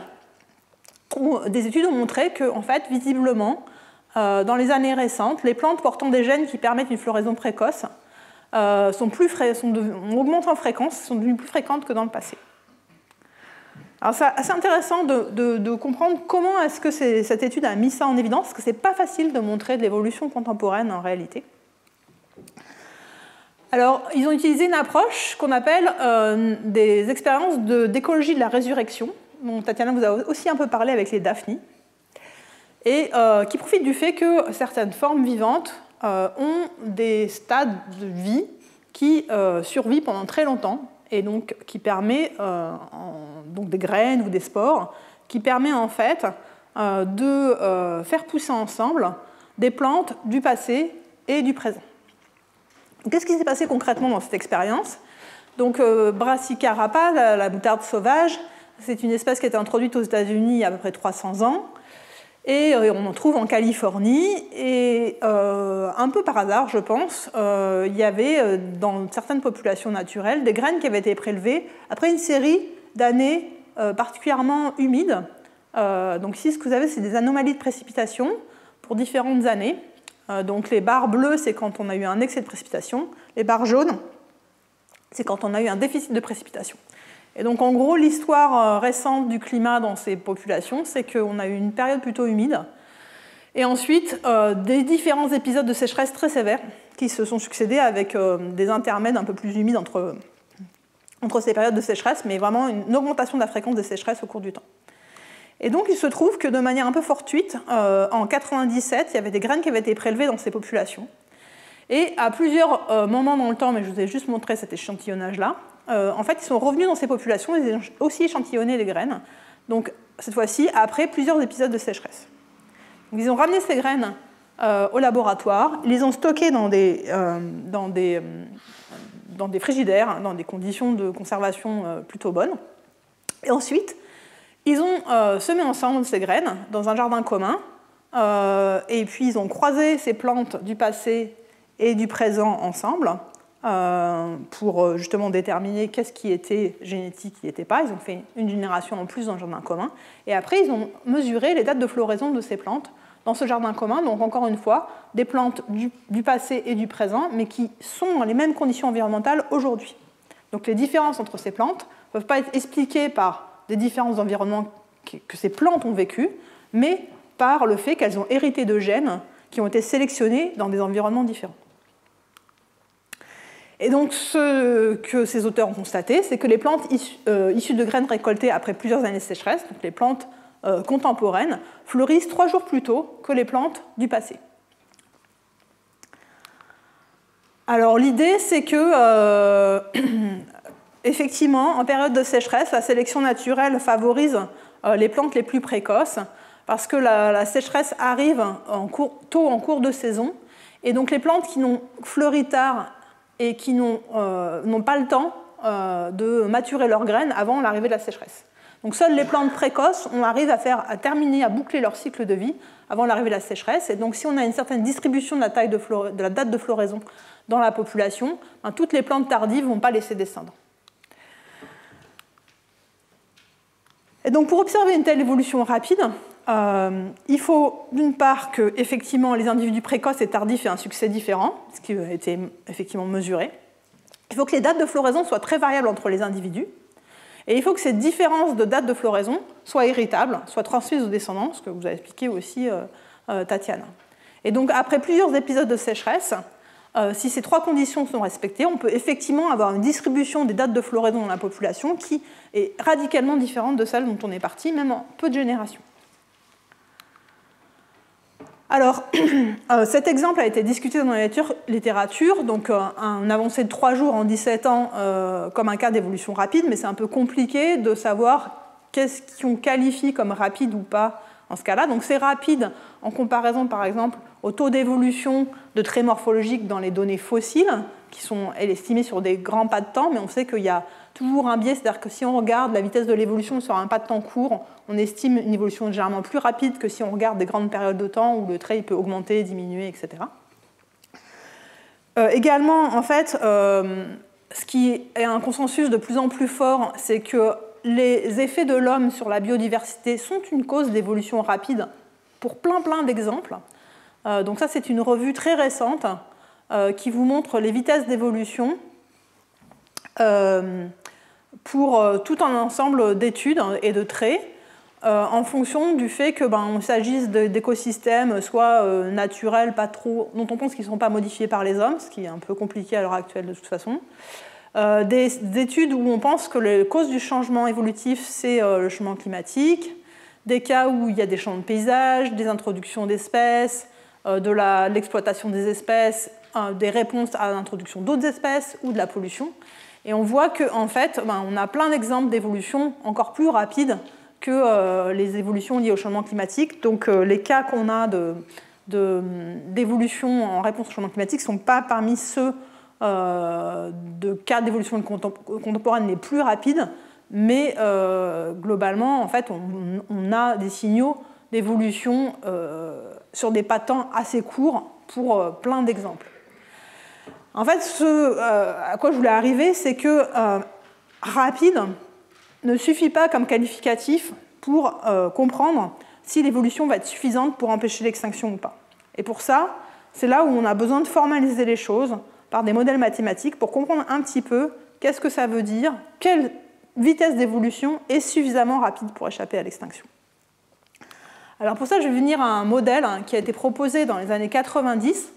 où des études ont montré que, en fait, visiblement, dans les années récentes, les plantes portant des gènes qui permettent une floraison précoce augmentent en fréquence, sont devenues plus fréquentes que dans le passé. Alors c'est assez intéressant de comprendre comment est-ce que cette étude a mis ça en évidence, parce que ce n'est pas facile de montrer de l'évolution contemporaine en réalité. Alors, ils ont utilisé une approche qu'on appelle des expériences d'écologie de la résurrection, dont Tatiana vous a aussi un peu parlé avec les daphnies, et qui profitent du fait que certaines formes vivantes ont des stades de vie qui survivent pendant très longtemps, et donc qui permet, donc des graines ou des spores, qui permet en fait de faire pousser ensemble des plantes du passé et du présent. Qu'est-ce qui s'est passé concrètement dans cette expérience? Donc, Brassica rapa, la moutarde sauvage, c'est une espèce qui a été introduite aux États-Unis il y a à peu près 300 ans. Et on en trouve en Californie. Et un peu par hasard, je pense, il y avait dans certaines populations naturelles des graines qui avaient été prélevées après une série d'années particulièrement humides Donc ici, ce que vous avez, c'est des anomalies de précipitation pour différentes années. Donc les barres bleues, c'est quand on a eu un excès de précipitation. Les barres jaunes, c'est quand on a eu un déficit de précipitation. Et donc en gros, l'histoire récente du climat dans ces populations, c'est qu'on a eu une période plutôt humide, et ensuite des différents épisodes de sécheresse très sévères qui se sont succédés avec des intermèdes un peu plus humides entre ces périodes de sécheresse, mais vraiment une augmentation de la fréquence des sécheresses au cours du temps. Et donc il se trouve que de manière un peu fortuite, en 1997, il y avait des graines qui avaient été prélevées dans ces populations. Et à plusieurs moments dans le temps, mais je vous ai juste montré cet échantillonnage-là, en fait, ils sont revenus dans ces populations, ils ont aussi échantillonné les graines, donc cette fois-ci après plusieurs épisodes de sécheresse. Donc, ils ont ramené ces graines au laboratoire, ils les ont stockées dans des frigidaires, dans des conditions de conservation plutôt bonnes, et ensuite, ils ont semé ensemble ces graines dans un jardin commun, et puis ils ont croisé ces plantes du passé et du présent ensemble, pour justement déterminer qu'est-ce qui était génétique, qui n'était pas. Ils ont fait une génération en plus dans le jardin commun. Et après, ils ont mesuré les dates de floraison de ces plantes dans ce jardin commun. Donc encore une fois, des plantes du passé et du présent, mais qui sont dans les mêmes conditions environnementales aujourd'hui. Donc les différences entre ces plantes ne peuvent pas être expliquées par des différences d'environnement que ces plantes ont vécues, mais par le fait qu'elles ont hérité de gènes qui ont été sélectionnés dans des environnements différents. Et donc, ce que ces auteurs ont constaté, c'est que les plantes issues de graines récoltées après plusieurs années de sécheresse, donc les plantes contemporaines, fleurissent 3 jours plus tôt que les plantes du passé. Alors, l'idée, c'est que, effectivement, en période de sécheresse, la sélection naturelle favorise les plantes les plus précoces, parce que la sécheresse arrive tôt en cours de saison, et donc les plantes qui n'ont fleuri tard et qui n'ont pas le temps de maturer leurs graines avant l'arrivée de la sécheresse. Donc seules les plantes précoces, on arrive à terminer, à boucler leur cycle de vie avant l'arrivée de la sécheresse. Et donc si on a une certaine distribution de la date de floraison dans la population, toutes les plantes tardives ne vont pas laisser descendre. Et donc pour observer une telle évolution rapide, il faut d'une part que effectivement, les individus précoces et tardifs aient un succès différent, ce qui a été effectivement mesuré. Il faut que les dates de floraison soient très variables entre les individus. Et il faut que ces différences de dates de floraison soient héritables, soient transmises aux descendants, ce que vous avez expliqué aussi Tatiana. Et donc après plusieurs épisodes de sécheresse, si ces 3 conditions sont respectées, on peut effectivement avoir une distribution des dates de floraison dans la population qui est radicalement différente de celle dont on est parti, même en peu de générations. Alors, cet exemple a été discuté dans la littérature, donc un avancé de 3 jours en 17 ans comme un cas d'évolution rapide, mais c'est un peu compliqué de savoir qu'est-ce qu'on qualifie comme rapide ou pas en ce cas-là. Donc c'est rapide en comparaison par exemple au taux d'évolution de traits morphologiques dans les données fossiles, qui sont estimées sur des grands pas de temps, mais on sait qu'il y a toujours un biais, c'est-à-dire que si on regarde la vitesse de l'évolution sur un pas de temps court, on estime une évolution généralement plus rapide que si on regarde des grandes périodes de temps où le trait peut augmenter, diminuer, etc. Également, en fait, ce qui est un consensus de plus en plus fort, c'est que les effets de l'homme sur la biodiversité sont une cause d'évolution rapide pour plein d'exemples. Donc ça, c'est une revue très récente qui vous montre les vitesses d'évolution pour tout un ensemble d'études et de traits en fonction du fait que il s'agisse d'écosystèmes soit naturels, pas trop, dont on pense qu'ils ne sont pas modifiés par les hommes, ce qui est un peu compliqué à l'heure actuelle de toute façon. Des études où on pense que les causes du changement évolutif, c'est le changement climatique, des cas où il y a des changements de paysage, des introductions d'espèces, de l'exploitation des espèces, des réponses à l'introduction d'autres espèces ou de la pollution. Et on voit qu'en fait, on a plein d'exemples d'évolution encore plus rapides que les évolutions liées au changement climatique. Donc les cas qu'on a d'évolution en réponse au changement climatique ne sont pas parmi ceux de cas d'évolution contemporaine les plus rapides, mais globalement, en fait, on a des signaux d'évolution sur des pas de temps assez courts pour plein d'exemples. En fait, ce à quoi je voulais arriver, c'est que rapide ne suffit pas comme qualificatif pour comprendre si l'évolution va être suffisante pour empêcher l'extinction ou pas. Et pour ça, c'est là où on a besoin de formaliser les choses par des modèles mathématiques pour comprendre un petit peu qu'est-ce que ça veut dire, quelle vitesse d'évolution est suffisamment rapide pour échapper à l'extinction. Alors pour ça, je vais venir à un modèle qui a été proposé dans les années 90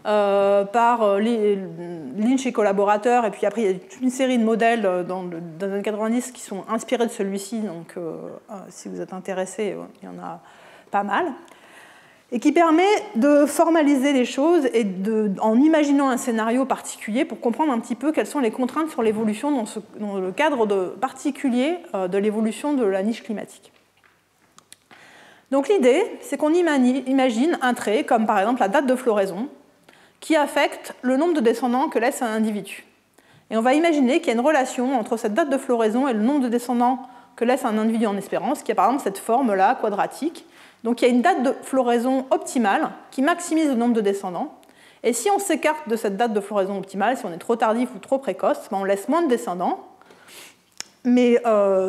par Lynch et collaborateurs, et puis après il y a toute une série de modèles dans les années 90 qui sont inspirés de celui-ci, donc si vous êtes intéressés, il y en a pas mal, et qui permet de formaliser les choses et en imaginant un scénario particulier pour comprendre un petit peu quelles sont les contraintes sur l'évolution dans le cadre particulier de l'évolution de la niche climatique. Donc l'idée, c'est qu'on imagine un trait, comme par exemple la date de floraison, qui affecte le nombre de descendants que laisse un individu. Et on va imaginer qu'il y a une relation entre cette date de floraison et le nombre de descendants que laisse un individu en espérance, qui a par exemple cette forme-là, quadratique. Donc il y a une date de floraison optimale qui maximise le nombre de descendants. Et si on s'écarte de cette date de floraison optimale, si on est trop tardif ou trop précoce, on laisse moins de descendants. Mais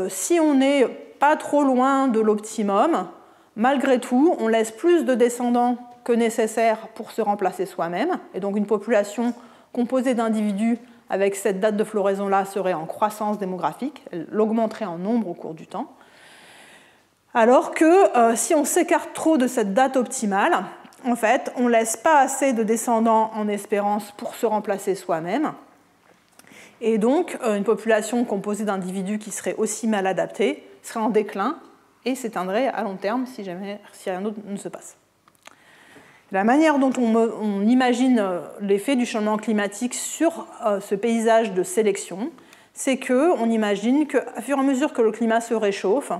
si on n'est pas trop loin de l'optimum, malgré tout, on laisse plus de descendants que nécessaire pour se remplacer soi-même. Et donc une population composée d'individus avec cette date de floraison-là serait en croissance démographique, elle augmenterait en nombre au cours du temps. Alors que si on s'écarte trop de cette date optimale, en fait, on ne laisse pas assez de descendants en espérance pour se remplacer soi-même. Et donc, une population composée d'individus qui seraient aussi mal adaptés serait en déclin et s'éteindrait à long terme si rien d'autre ne se passe. La manière dont on imagine l'effet du changement climatique sur ce paysage de sélection, c'est qu'on imagine qu'à fur et à mesure que le climat se réchauffe,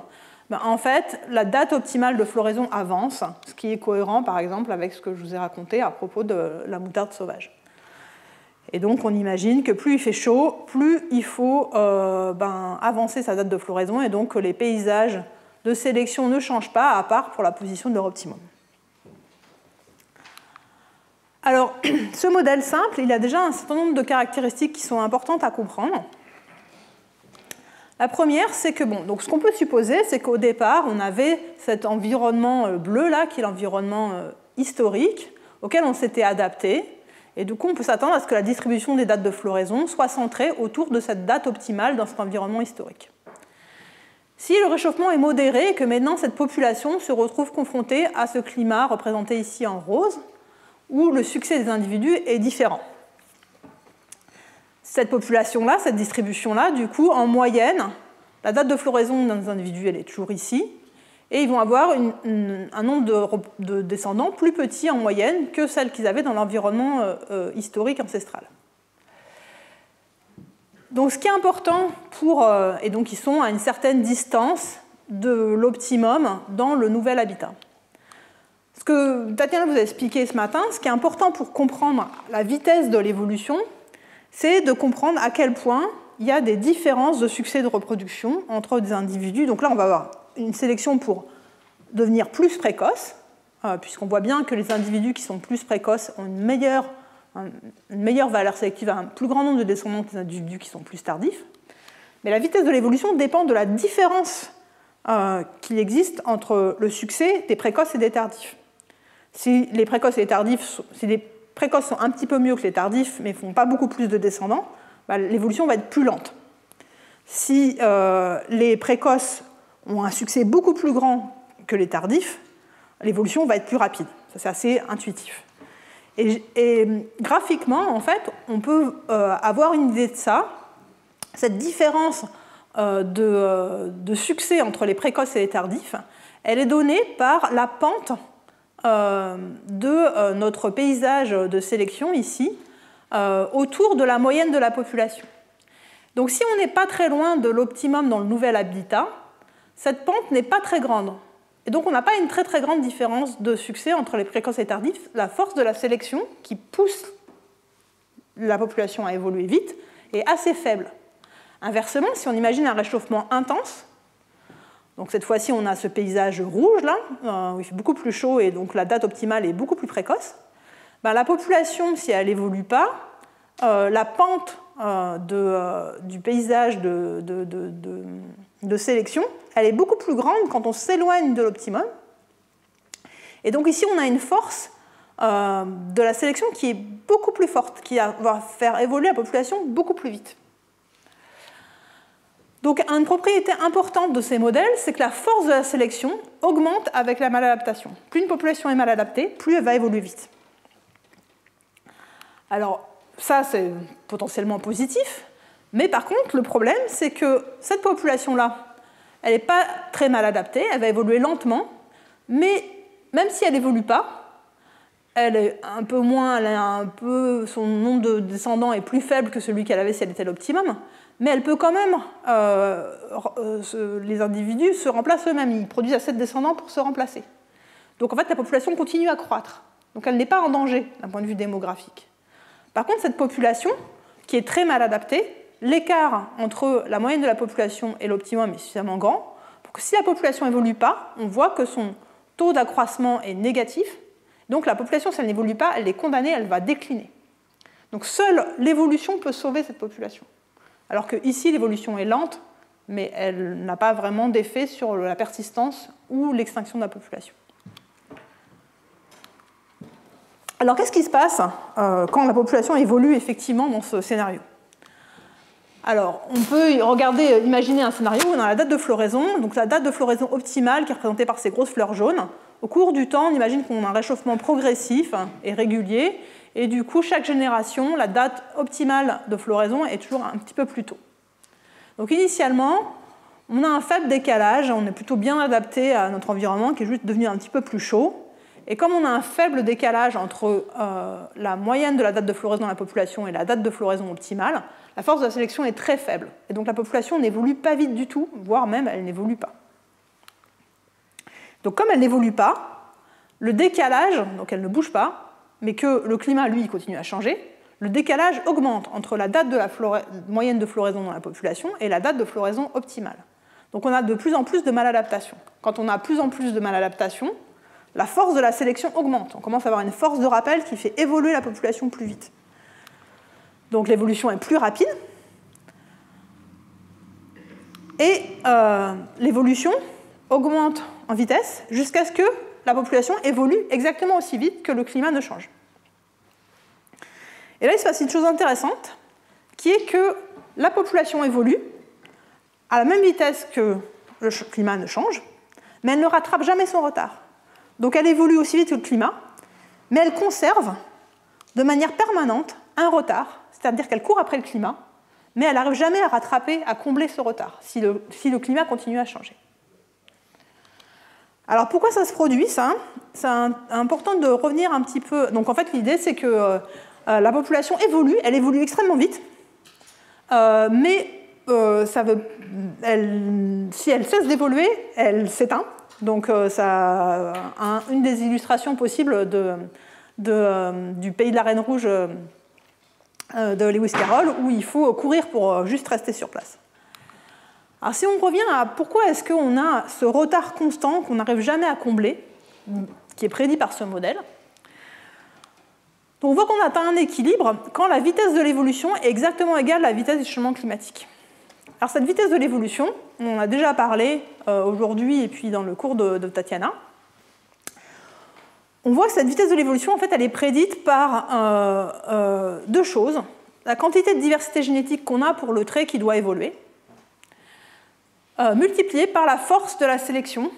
en fait, la date optimale de floraison avance, ce qui est cohérent, par exemple, avec ce que je vous ai raconté à propos de la moutarde sauvage. Et donc, on imagine que plus il fait chaud, plus il faut avancer sa date de floraison, et donc que les paysages de sélection ne changent pas, à part pour la position de leur optimum. Alors, ce modèle simple, il a déjà un certain nombre de caractéristiques qui sont importantes à comprendre. La première, c'est que, donc ce qu'on peut supposer, c'est qu'au départ, on avait cet environnement bleu-là, qui est l'environnement historique, auquel on s'était adapté. Et du coup, on peut s'attendre à ce que la distribution des dates de floraison soit centrée autour de cette date optimale dans cet environnement historique. Si le réchauffement est modéré et que maintenant cette population se retrouve confrontée à ce climat représenté ici en rose, où le succès des individus est différent. Cette population-là, cette distribution-là, du coup, en moyenne, la date de floraison d'un individu, elle est toujours ici, et ils vont avoir un nombre de descendants plus petit en moyenne que celle qu'ils avaient dans l'environnement historique ancestral. Donc ce qui est important et donc ils sont à une certaine distance de l'optimum dans le nouvel habitat. Ce que Tatiana vous a expliqué ce matin, ce qui est important pour comprendre la vitesse de l'évolution, c'est de comprendre à quel point il y a des différences de succès de reproduction entre des individus. Donc là, on va avoir une sélection pour devenir plus précoce, puisqu'on voit bien que les individus qui sont plus précoces ont une meilleure valeur sélective à un plus grand nombre de descendants que les individus qui sont plus tardifs. Mais la vitesse de l'évolution dépend de la différence qu'il existe entre le succès des précoces et des tardifs. Si les précoces et les tardifs, si les précoces sont un petit peu mieux que les tardifs, mais ne font pas beaucoup plus de descendants, l'évolution va être plus lente. Si les précoces ont un succès beaucoup plus grand que les tardifs, l'évolution va être plus rapide. Ça, c'est assez intuitif. Et graphiquement, en fait, on peut avoir une idée de ça. Cette différence de succès entre les précoces et les tardifs, elle est donnée par la pente de notre paysage de sélection ici, autour de la moyenne de la population. Donc si on n'est pas très loin de l'optimum dans le nouvel habitat, cette pente n'est pas très grande. Et donc on n'a pas une très très grande différence de succès entre les précoces et les tardifs. La force de la sélection qui pousse la population à évoluer vite est assez faible. Inversement, si on imagine un réchauffement intense, donc cette fois-ci on a ce paysage rouge là, où il fait beaucoup plus chaud et donc la date optimale est beaucoup plus précoce, la population, si elle n'évolue pas, la pente du paysage de sélection, elle est beaucoup plus grande quand on s'éloigne de l'optimum. Et donc ici, on a une force de la sélection qui est beaucoup plus forte, qui va faire évoluer la population beaucoup plus vite. Donc une propriété importante de ces modèles, c'est que la force de la sélection augmente avec la maladaptation. Plus une population est mal adaptée, plus elle va évoluer vite. Alors ça, c'est potentiellement positif, mais par contre, le problème, c'est que cette population-là, elle n'est pas très mal adaptée, elle va évoluer lentement, mais même si elle n'évolue pas, elle est un peu moins, son nombre de descendants est plus faible que celui qu'elle avait si elle était l'optimum, mais elle peut quand même, les individus se remplacent eux-mêmes, ils produisent assez de descendants pour se remplacer. Donc en fait, la population continue à croître, donc elle n'est pas en danger d'un point de vue démographique. Par contre, cette population, qui est très mal adaptée, l'écart entre la moyenne de la population et l'optimum est suffisamment grand pour que si la population n'évolue pas, on voit que son taux d'accroissement est négatif. Donc la population, si elle n'évolue pas, elle est condamnée, elle va décliner. Donc seule l'évolution peut sauver cette population. Alors que ici, l'évolution est lente, mais elle n'a pas vraiment d'effet sur la persistance ou l'extinction de la population. Alors qu'est-ce qui se passe quand la population évolue effectivement dans ce scénario? Alors, on peut imaginer un scénario où on a la date de floraison, donc la date de floraison optimale qui est représentée par ces grosses fleurs jaunes. Au cours du temps, on imagine qu'on a un réchauffement progressif et régulier, et du coup, chaque génération, la date optimale de floraison est toujours un petit peu plus tôt. Donc initialement, on a un faible décalage, on est plutôt bien adapté à notre environnement qui est juste devenu un petit peu plus chaud. Et comme on a un faible décalage entre la moyenne de la date de floraison de la population et la date de floraison optimale, la force de la sélection est très faible. Et donc la population n'évolue pas vite du tout, voire même elle n'évolue pas. Donc comme elle n'évolue pas, le décalage, donc elle ne bouge pas, mais que le climat, lui, continue à changer, le décalage augmente entre la date de la moyenne de floraison dans la population et la date de floraison optimale. Donc on a de plus en plus de maladaptation. Quand on a de plus en plus de maladaptation, la force de la sélection augmente. On commence à avoir une force de rappel qui fait évoluer la population plus vite. Donc l'évolution est plus rapide. Et l'évolution augmente en vitesse jusqu'à ce que la population évolue exactement aussi vite que le climat ne change. Et là, il se passe une chose intéressante, qui est que la population évolue à la même vitesse que le climat ne change, mais elle ne rattrape jamais son retard. Donc elle évolue aussi vite que le climat, mais elle conserve de manière permanente un retard, c'est-à-dire qu'elle court après le climat, mais elle n'arrive jamais à rattraper, à combler ce retard, si le climat continue à changer. Alors pourquoi ça se produit, ça? C'est important de revenir un petit peu. Donc en fait, l'idée, c'est que la population évolue, elle évolue extrêmement vite, mais si elle cesse d'évoluer, elle s'éteint. Donc une des illustrations possibles du pays de la Reine Rouge de Lewis Carroll, où il faut courir pour juste rester sur place. Alors si on revient à pourquoi est-ce qu'on a ce retard constant qu'on n'arrive jamais à combler, qui est prédit par ce modèle, on voit qu'on atteint un équilibre quand la vitesse de l'évolution est exactement égale à la vitesse du changement climatique. Alors cette vitesse de l'évolution, on en a déjà parlé aujourd'hui et puis dans le cours de Tatiana. On voit que cette vitesse de l'évolution, en fait, elle est prédite par deux choses. La quantité de diversité génétique qu'on a pour le trait qui doit évoluer, multipliée par la force de la sélection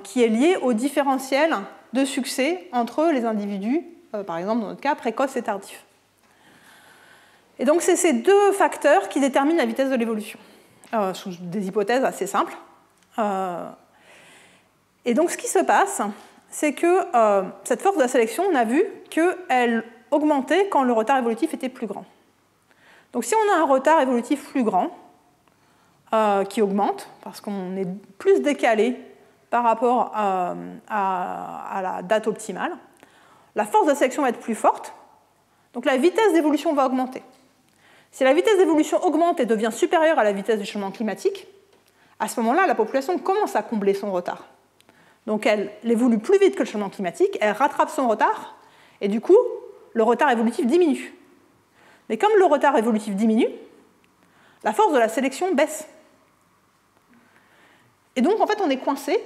qui est liée au différentiel de succès entre les individus, par exemple dans notre cas, précoces et tardifs. Et donc c'est ces deux facteurs qui déterminent la vitesse de l'évolution, sous des hypothèses assez simples. Et donc ce qui se passe, c'est que cette force de la sélection, on a vu qu'elle augmentait quand le retard évolutif était plus grand. Donc si on a un retard évolutif plus grand, qui augmente, parce qu'on est plus décalé par rapport à la date optimale, la force de la sélection va être plus forte, donc la vitesse d'évolution va augmenter. Si la vitesse d'évolution augmente et devient supérieure à la vitesse du changement climatique, à ce moment-là, la population commence à combler son retard. Donc elle évolue plus vite que le changement climatique, elle rattrape son retard, et du coup, le retard évolutif diminue. Mais comme le retard évolutif diminue, la force de la sélection baisse. Et donc, en fait, on est coincé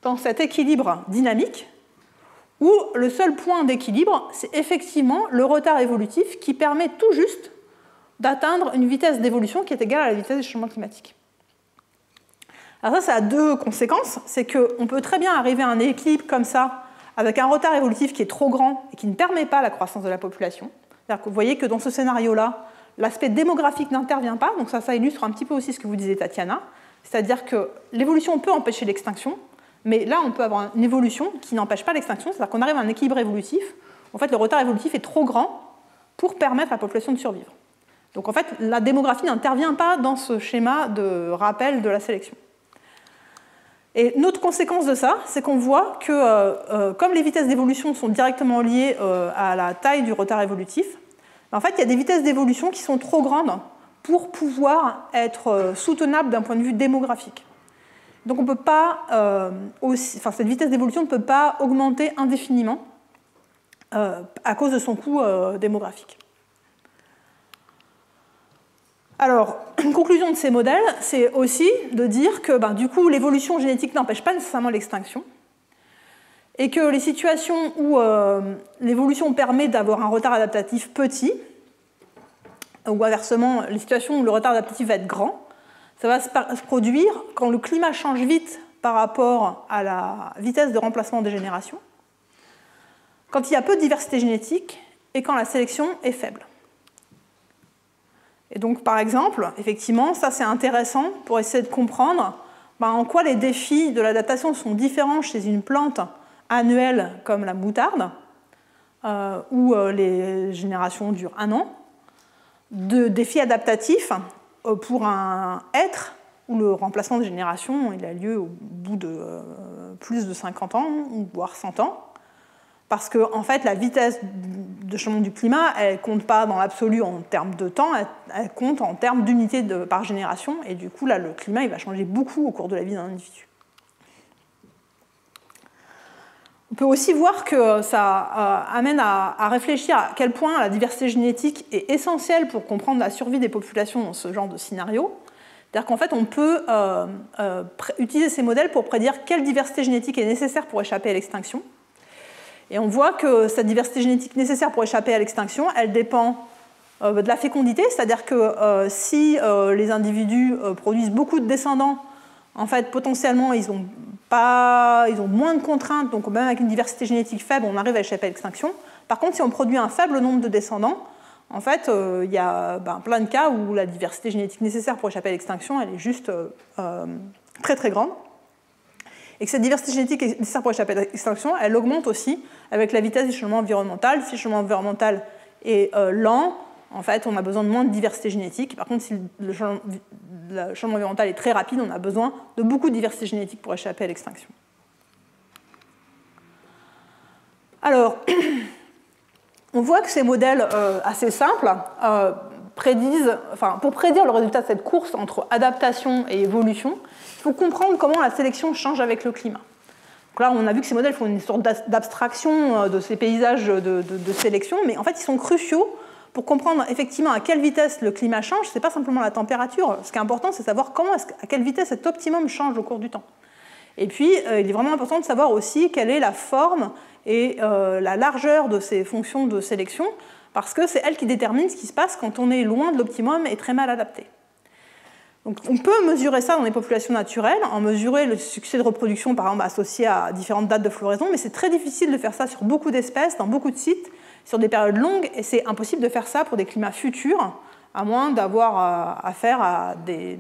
dans cet équilibre dynamique où le seul point d'équilibre, c'est effectivement le retard évolutif qui permet tout juste d'atteindre une vitesse d'évolution qui est égale à la vitesse des changements climatiques. Alors ça a deux conséquences. C'est qu'on peut très bien arriver à un équilibre comme ça, avec un retard évolutif qui est trop grand et qui ne permet pas la croissance de la population. C'est-à-dire que vous voyez que dans ce scénario-là, l'aspect démographique n'intervient pas. Donc ça illustre un petit peu aussi ce que vous disiez, Tatiana. C'est-à-dire que l'évolution peut empêcher l'extinction, mais là, on peut avoir une évolution qui n'empêche pas l'extinction. C'est-à-dire qu'on arrive à un équilibre évolutif. En fait, le retard évolutif est trop grand pour permettre à la population de survivre. Donc en fait, la démographie n'intervient pas dans ce schéma de rappel de la sélection. Et une autre conséquence de ça, c'est qu'on voit que comme les vitesses d'évolution sont directement liées à la taille du retard évolutif, en fait, il y a des vitesses d'évolution qui sont trop grandes pour pouvoir être soutenables d'un point de vue démographique. Donc on peut pas cette vitesse d'évolution ne peut pas augmenter indéfiniment à cause de son coût démographique. Alors, une conclusion de ces modèles, c'est aussi de dire que du coup, l'évolution génétique n'empêche pas nécessairement l'extinction, et que les situations où l'évolution permet d'avoir un retard adaptatif petit, ou inversement, les situations où le retard adaptatif va être grand, ça va se produire quand le climat change vite par rapport à la vitesse de remplacement des générations, quand il y a peu de diversité génétique et quand la sélection est faible. Et donc, par exemple, effectivement, ça c'est intéressant pour essayer de comprendre en quoi les défis de l'adaptation sont différents chez une plante annuelle comme la moutarde, où les générations durent 1 an, de défis adaptatifs pour un hêtre où le remplacement de génération il a lieu au bout de plus de 50 ans, voire 100 ans. Parce que en fait, la vitesse de changement du climat, elle ne compte pas dans l'absolu en termes de temps, elle compte en termes d'unités par génération. Et du coup, là, le climat il va changer beaucoup au cours de la vie d'un individu. On peut aussi voir que ça amène à réfléchir à quel point la diversité génétique est essentielle pour comprendre la survie des populations dans ce genre de scénario. C'est-à-dire qu'en fait, on peut utiliser ces modèles pour prédire quelle diversité génétique est nécessaire pour échapper à l'extinction. Et on voit que cette diversité génétique nécessaire pour échapper à l'extinction, elle dépend de la fécondité, c'est-à-dire que si les individus produisent beaucoup de descendants, en fait, potentiellement, ils ont moins de contraintes, donc même avec une diversité génétique faible, on arrive à échapper à l'extinction. Par contre, si on produit un faible nombre de descendants, en fait, il y a plein de cas où la diversité génétique nécessaire pour échapper à l'extinction, elle est juste très très grande. Et que cette diversité génétique nécessaire pour échapper à l'extinction, elle augmente aussi avec la vitesse du changement environnemental. Si le changement environnemental est lent, en fait, on a besoin de moins de diversité génétique. Par contre, si le changement environnemental est très rapide, on a besoin de beaucoup de diversité génétique pour échapper à l'extinction. Alors, on voit que ces modèles assez simples pour prédire le résultat de cette course entre adaptation et évolution, il faut comprendre comment la sélection change avec le climat. Donc là, on a vu que ces modèles font une sorte d'abstraction de ces paysages de sélection, mais en fait, ils sont cruciaux pour comprendre effectivement à quelle vitesse le climat change. Ce n'est pas simplement la température. Ce qui est important, c'est de savoir à quelle vitesse cet optimum change au cours du temps. Et puis, il est vraiment important de savoir aussi quelle est la forme et la largeur de ces fonctions de sélection, parce que c'est elles qui déterminent ce qui se passe quand on est loin de l'optimum et très mal adapté. Donc, on peut mesurer ça dans les populations naturelles, en mesurer le succès de reproduction, par exemple, associé à différentes dates de floraison, mais c'est très difficile de faire ça sur beaucoup d'espèces, dans beaucoup de sites, sur des périodes longues, et c'est impossible de faire ça pour des climats futurs, à moins d'avoir affaire à des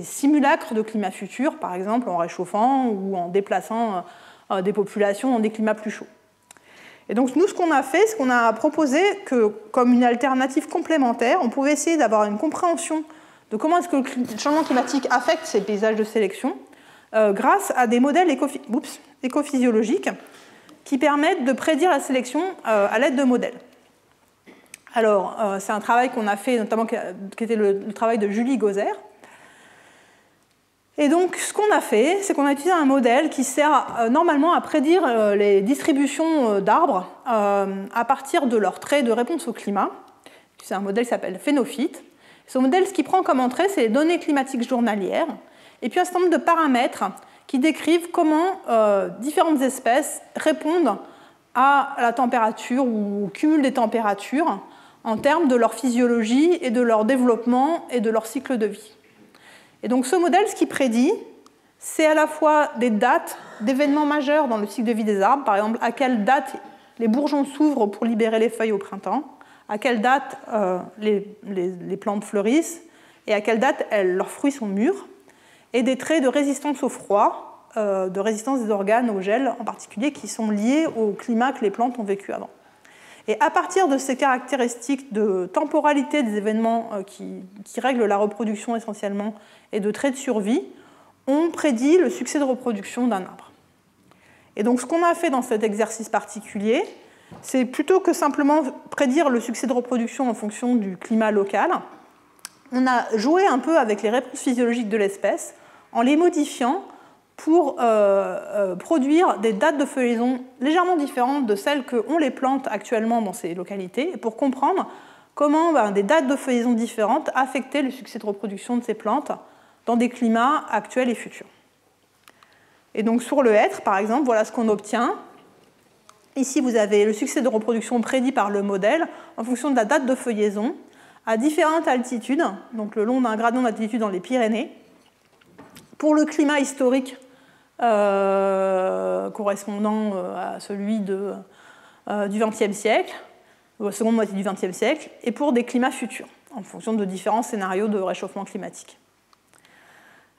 simulacres de climats futurs, par exemple en réchauffant ou en déplaçant des populations dans des climats plus chauds. Et donc nous, ce qu'on a fait, c'est qu'on a proposé que, comme une alternative complémentaire, on pouvait essayer d'avoir une compréhension de comment est-ce que le changement climatique affecte ces paysages de sélection grâce à des modèles écophysiologiques qui permettent de prédire la sélection à l'aide de modèles. Alors, c'est un travail qu'on a fait, notamment qui était le travail de Julie Gauzer. Et donc, ce qu'on a fait, c'est qu'on a utilisé un modèle qui sert normalement à prédire les distributions d'arbres à partir de leurs traits de réponse au climat, C'est un modèle qui s'appelle Phénophyte. Ce modèle, ce qu'il prend comme entrée, c'est les données climatiques journalières, et puis un certain nombre de paramètres qui décrivent comment différentes espèces répondent à la température ou au cumul des températures en termes de leur physiologie et de leur développement et de leur cycle de vie. Et donc ce modèle, ce qu'il prédit, c'est à la fois des dates d'événements majeurs dans le cycle de vie des arbres, par exemple à quelle date les bourgeons s'ouvrent pour libérer les feuilles au printemps, à quelle date les plantes fleurissent et à quelle date leurs fruits sont mûrs, et des traits de résistance au froid, de résistance des organes au gel en particulier, qui sont liés au climat que les plantes ont vécu avant. Et à partir de ces caractéristiques de temporalité des événements qui règlent la reproduction essentiellement et de traits de survie, on prédit le succès de reproduction d'un arbre. Et donc ce qu'on a fait dans cet exercice particulier, c'est plutôt que simplement prédire le succès de reproduction en fonction du climat local, on a joué un peu avec les réponses physiologiques de l'espèce en les modifiant pour produire des dates de feuillaison légèrement différentes de celles qu'ont les plantes actuellement dans ces localités, et pour comprendre comment des dates de feuillaison différentes affectaient le succès de reproduction de ces plantes dans des climats actuels et futurs. Et donc sur le hêtre, par exemple, voilà ce qu'on obtient. Ici, vous avez le succès de reproduction prédit par le modèle en fonction de la date de feuillaison à différentes altitudes, donc le long d'un gradient d'altitude dans les Pyrénées, pour le climat historique correspondant à celui du XXe siècle, ou à la seconde moitié du XXe siècle, et pour des climats futurs, en fonction de différents scénarios de réchauffement climatique.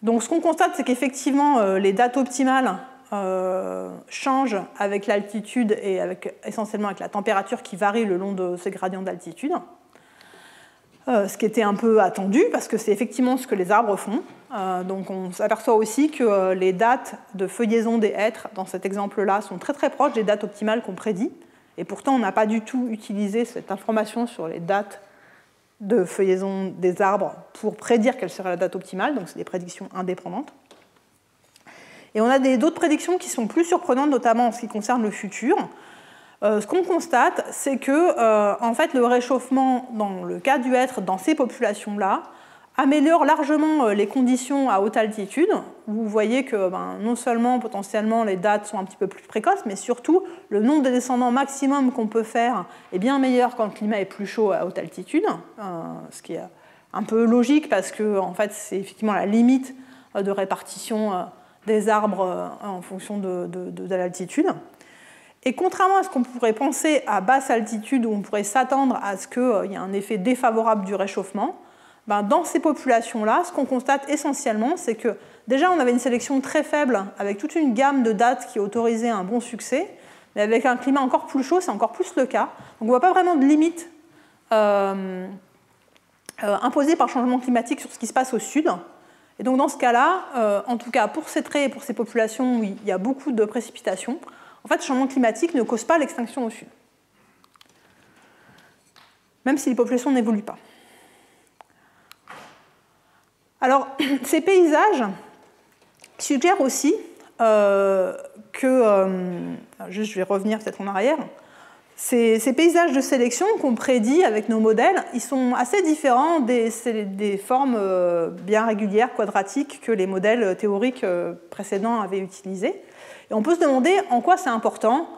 Donc ce qu'on constate, c'est qu'effectivement, les dates optimales changent avec l'altitude et essentiellement avec la température qui varie le long de ces gradients d'altitude. Ce qui était un peu attendu, parce que c'est effectivement ce que les arbres font. Donc on s'aperçoit aussi que les dates de feuillaison des hêtres, dans cet exemple-là, sont très très proches des dates optimales qu'on prédit. Et pourtant, on n'a pas du tout utilisé cette information sur les dates de feuillaison des arbres pour prédire quelle serait la date optimale, donc c'est des prédictions indépendantes. Et on a d'autres prédictions qui sont plus surprenantes, notamment en ce qui concerne le futur. Ce qu'on constate, c'est que en fait, le réchauffement, dans le cas du hêtre, dans ces populations-là, améliore largement les conditions à haute altitude. Vous voyez que non seulement potentiellement les dates sont un petit peu plus précoces, mais surtout le nombre de descendants maximum qu'on peut faire est bien meilleur quand le climat est plus chaud à haute altitude, ce qui est un peu logique parce que en fait, c'est effectivement la limite de répartition des arbres en fonction de l'altitude. Et contrairement à ce qu'on pourrait penser à basse altitude, où on pourrait s'attendre à ce qu'il y ait un effet défavorable du réchauffement, dans ces populations-là, ce qu'on constate essentiellement, c'est que déjà on avait une sélection très faible, avec toute une gamme de dates qui autorisait un bon succès, mais avec un climat encore plus chaud, c'est encore plus le cas. Donc on ne voit pas vraiment de limite imposée par le changement climatique sur ce qui se passe au sud. Et donc dans ce cas-là, en tout cas pour ces traits et pour ces populations où il y a beaucoup de précipitations, en fait, le changement climatique ne cause pas l'extinction au sud, même si les populations n'évoluent pas. Alors, ces paysages suggèrent aussi je vais revenir peut-être en arrière, ces paysages de sélection qu'on prédit avec nos modèles, ils sont assez différents des formes bien régulières, quadratiques, que les modèles théoriques précédents avaient utilisées. Et on peut se demander en quoi c'est important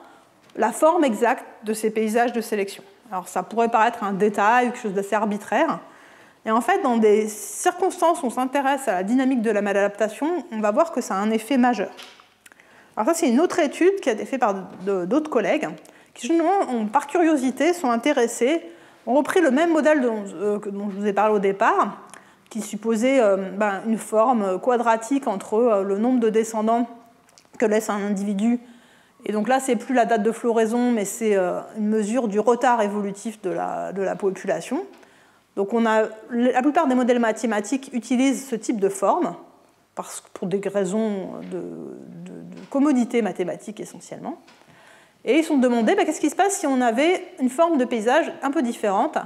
la forme exacte de ces paysages de sélection. Alors ça pourrait paraître un détail, quelque chose d'assez arbitraire. Et en fait, dans des circonstances où on s'intéresse à la dynamique de la maladaptation, on va voir que ça a un effet majeur. Alors ça, c'est une autre étude qui a été faite par d'autres collègues, qui généralement, par curiosité, sont intéressés, ont repris le même modèle dont je vous ai parlé au départ, qui supposait une forme quadratique entre le nombre de descendants que laisse un individu. Et donc là, c'est plus la date de floraison, mais c'est une mesure du retard évolutif de la population. Donc la plupart des modèles mathématiques utilisent ce type de forme, pour des raisons de commodité mathématique essentiellement. Et ils se sont demandé qu'est-ce qui se passe si on avait une forme de paysage un peu différente,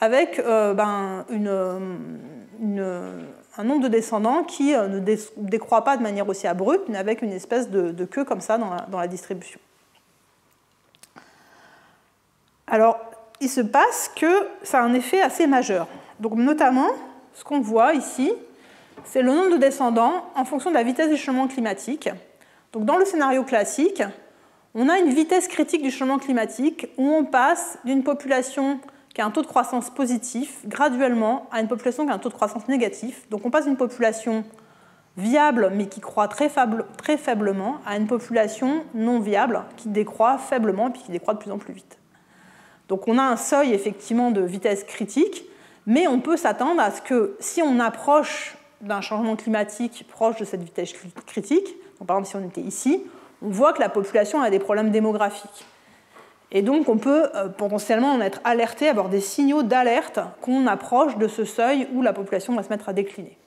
avec un nombre de descendants qui ne décroît pas de manière aussi abrupte, mais avec une espèce de queue comme ça dans la distribution. Alors, il se passe que ça a un effet assez majeur. Donc, notamment, ce qu'on voit ici, c'est le nombre de descendants en fonction de la vitesse du changement climatique. Donc, dans le scénario classique, on a une vitesse critique du changement climatique où on passe d'une population qui a un taux de croissance positif graduellement à une population qui a un taux de croissance négatif. Donc, on passe d'une population viable mais qui croît très faiblement à une population non viable qui décroît faiblement puis qui décroît de plus en plus vite. Donc on a un seuil effectivement de vitesse critique, mais on peut s'attendre à ce que si on approche d'un changement climatique proche de cette vitesse critique, donc par exemple si on était ici, on voit que la population a des problèmes démographiques. Et donc on peut potentiellement en être alerté, avoir des signaux d'alerte qu'on approche de ce seuil où la population va se mettre à décliner.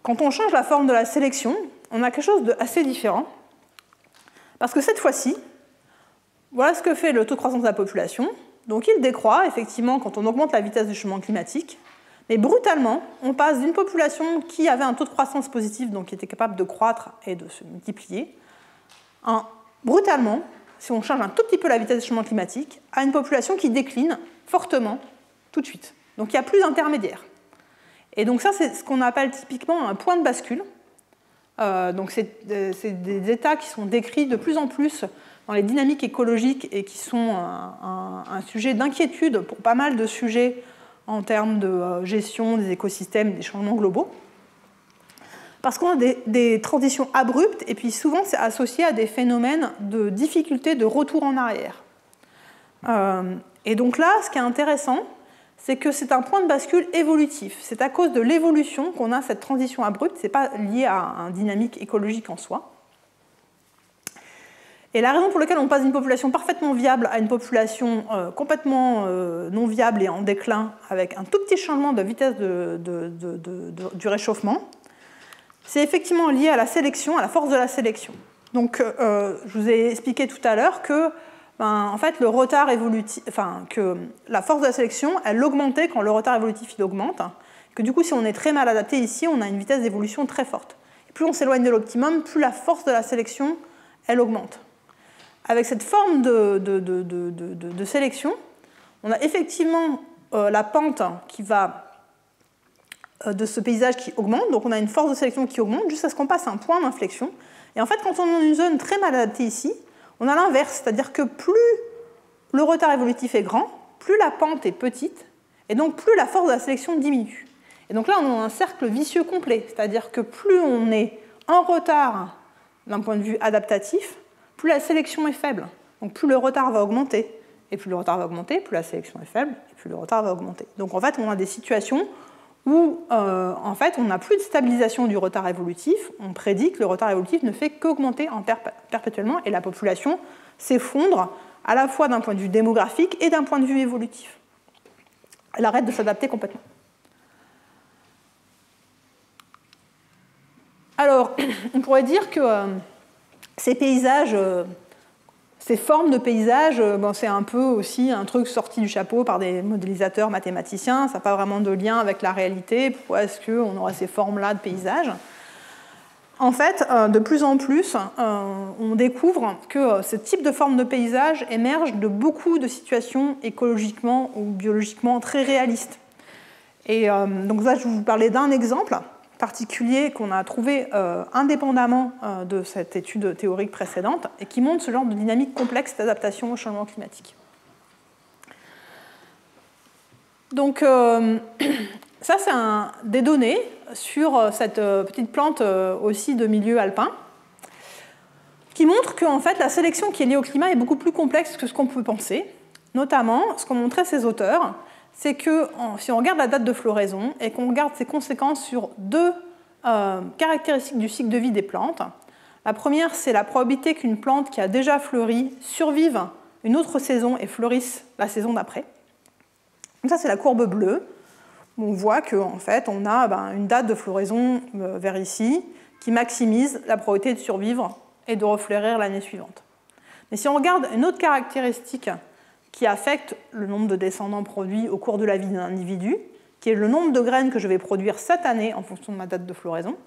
Quand on change la forme de la sélection, on a quelque chose d'assez différent, parce que cette fois-ci, voilà ce que fait le taux de croissance de la population. Donc il décroît, effectivement, quand on augmente la vitesse du changement climatique, mais brutalement, on passe d'une population qui avait un taux de croissance positif, donc qui était capable de croître et de se multiplier, brutalement, si on change un tout petit peu la vitesse du changement climatique, à une population qui décline fortement tout de suite. Donc il n'y a plus d'intermédiaire. Et donc ça, c'est ce qu'on appelle typiquement un point de bascule. Donc c'est des états qui sont décrits de plus en plus dans les dynamiques écologiques et qui sont un sujet d'inquiétude pour pas mal de sujets en termes de gestion des écosystèmes, des changements globaux. Parce qu'on a des transitions abruptes et puis souvent c'est associé à des phénomènes de difficulté de retour en arrière. Et donc là, ce qui est intéressant, c'est que c'est un point de bascule évolutif. C'est à cause de l'évolution qu'on a cette transition abrupte, ce n'est pas lié à une dynamique écologique en soi. Et la raison pour laquelle on passe d'une population parfaitement viable à une population complètement non viable et en déclin, avec un tout petit changement de vitesse du réchauffement, c'est effectivement lié à la sélection, à la force de la sélection. Donc, je vous ai expliqué tout à l'heure que en fait, le retard évolutif, que la force de la sélection, elle augmentait quand le retard évolutif il augmente, que du coup, si on est très mal adapté ici, on a une vitesse d'évolution très forte. Et plus on s'éloigne de l'optimum, plus la force de la sélection, elle augmente. Avec cette forme de sélection, on a effectivement la pente qui va de ce paysage qui augmente, donc on a une force de sélection qui augmente jusqu'à ce qu'on passe à un point d'inflexion. Et en fait, quand on est dans une zone très mal adaptée ici, on a l'inverse, c'est-à-dire que plus le retard évolutif est grand, plus la pente est petite, et donc plus la force de la sélection diminue. Et donc là, on a un cercle vicieux complet, c'est-à-dire que plus on est en retard d'un point de vue adaptatif, plus la sélection est faible. Donc plus le retard va augmenter, et plus le retard va augmenter, plus la sélection est faible, et plus le retard va augmenter. Donc en fait, on a des situations où en fait, on n'a plus de stabilisation du retard évolutif, on prédit que le retard évolutif ne fait qu'augmenter perpétuellement et la population s'effondre à la fois d'un point de vue démographique et d'un point de vue évolutif. Elle arrête de s'adapter complètement. Alors, on pourrait dire que ces paysages, ces formes de paysages, c'est un peu aussi un truc sorti du chapeau par des modélisateurs mathématiciens, ça n'a pas vraiment de lien avec la réalité. Pourquoi est-ce qu'on aurait ces formes-là de paysages ? En fait, de plus en plus, on découvre que ce type de forme de paysage émerge de beaucoup de situations écologiquement ou biologiquement très réalistes. Et donc là, je vais vous parler d'un exemple particulier qu'on a trouvé indépendamment de cette étude théorique précédente et qui montre ce genre de dynamique complexe d'adaptation au changement climatique. Donc ça, c'est des données sur cette petite plante aussi de milieu alpin qui montrent qu'en fait, la sélection qui est liée au climat est beaucoup plus complexe que ce qu'on peut penser. Notamment, ce qu'ont montré ces auteurs, c'est que si on regarde la date de floraison et qu'on regarde ses conséquences sur deux caractéristiques du cycle de vie des plantes, la première, c'est la probabilité qu'une plante qui a déjà fleuri survive une autre saison et fleurisse la saison d'après. Donc ça, c'est la courbe bleue, où on voit qu'en fait, on a une date de floraison vers ici qui maximise la probabilité de survivre et de refleurir l'année suivante. Mais si on regarde une autre caractéristique qui affecte le nombre de descendants produits au cours de la vie d'un individu, qui est le nombre de graines que je vais produire cette année en fonction de ma date de floraison,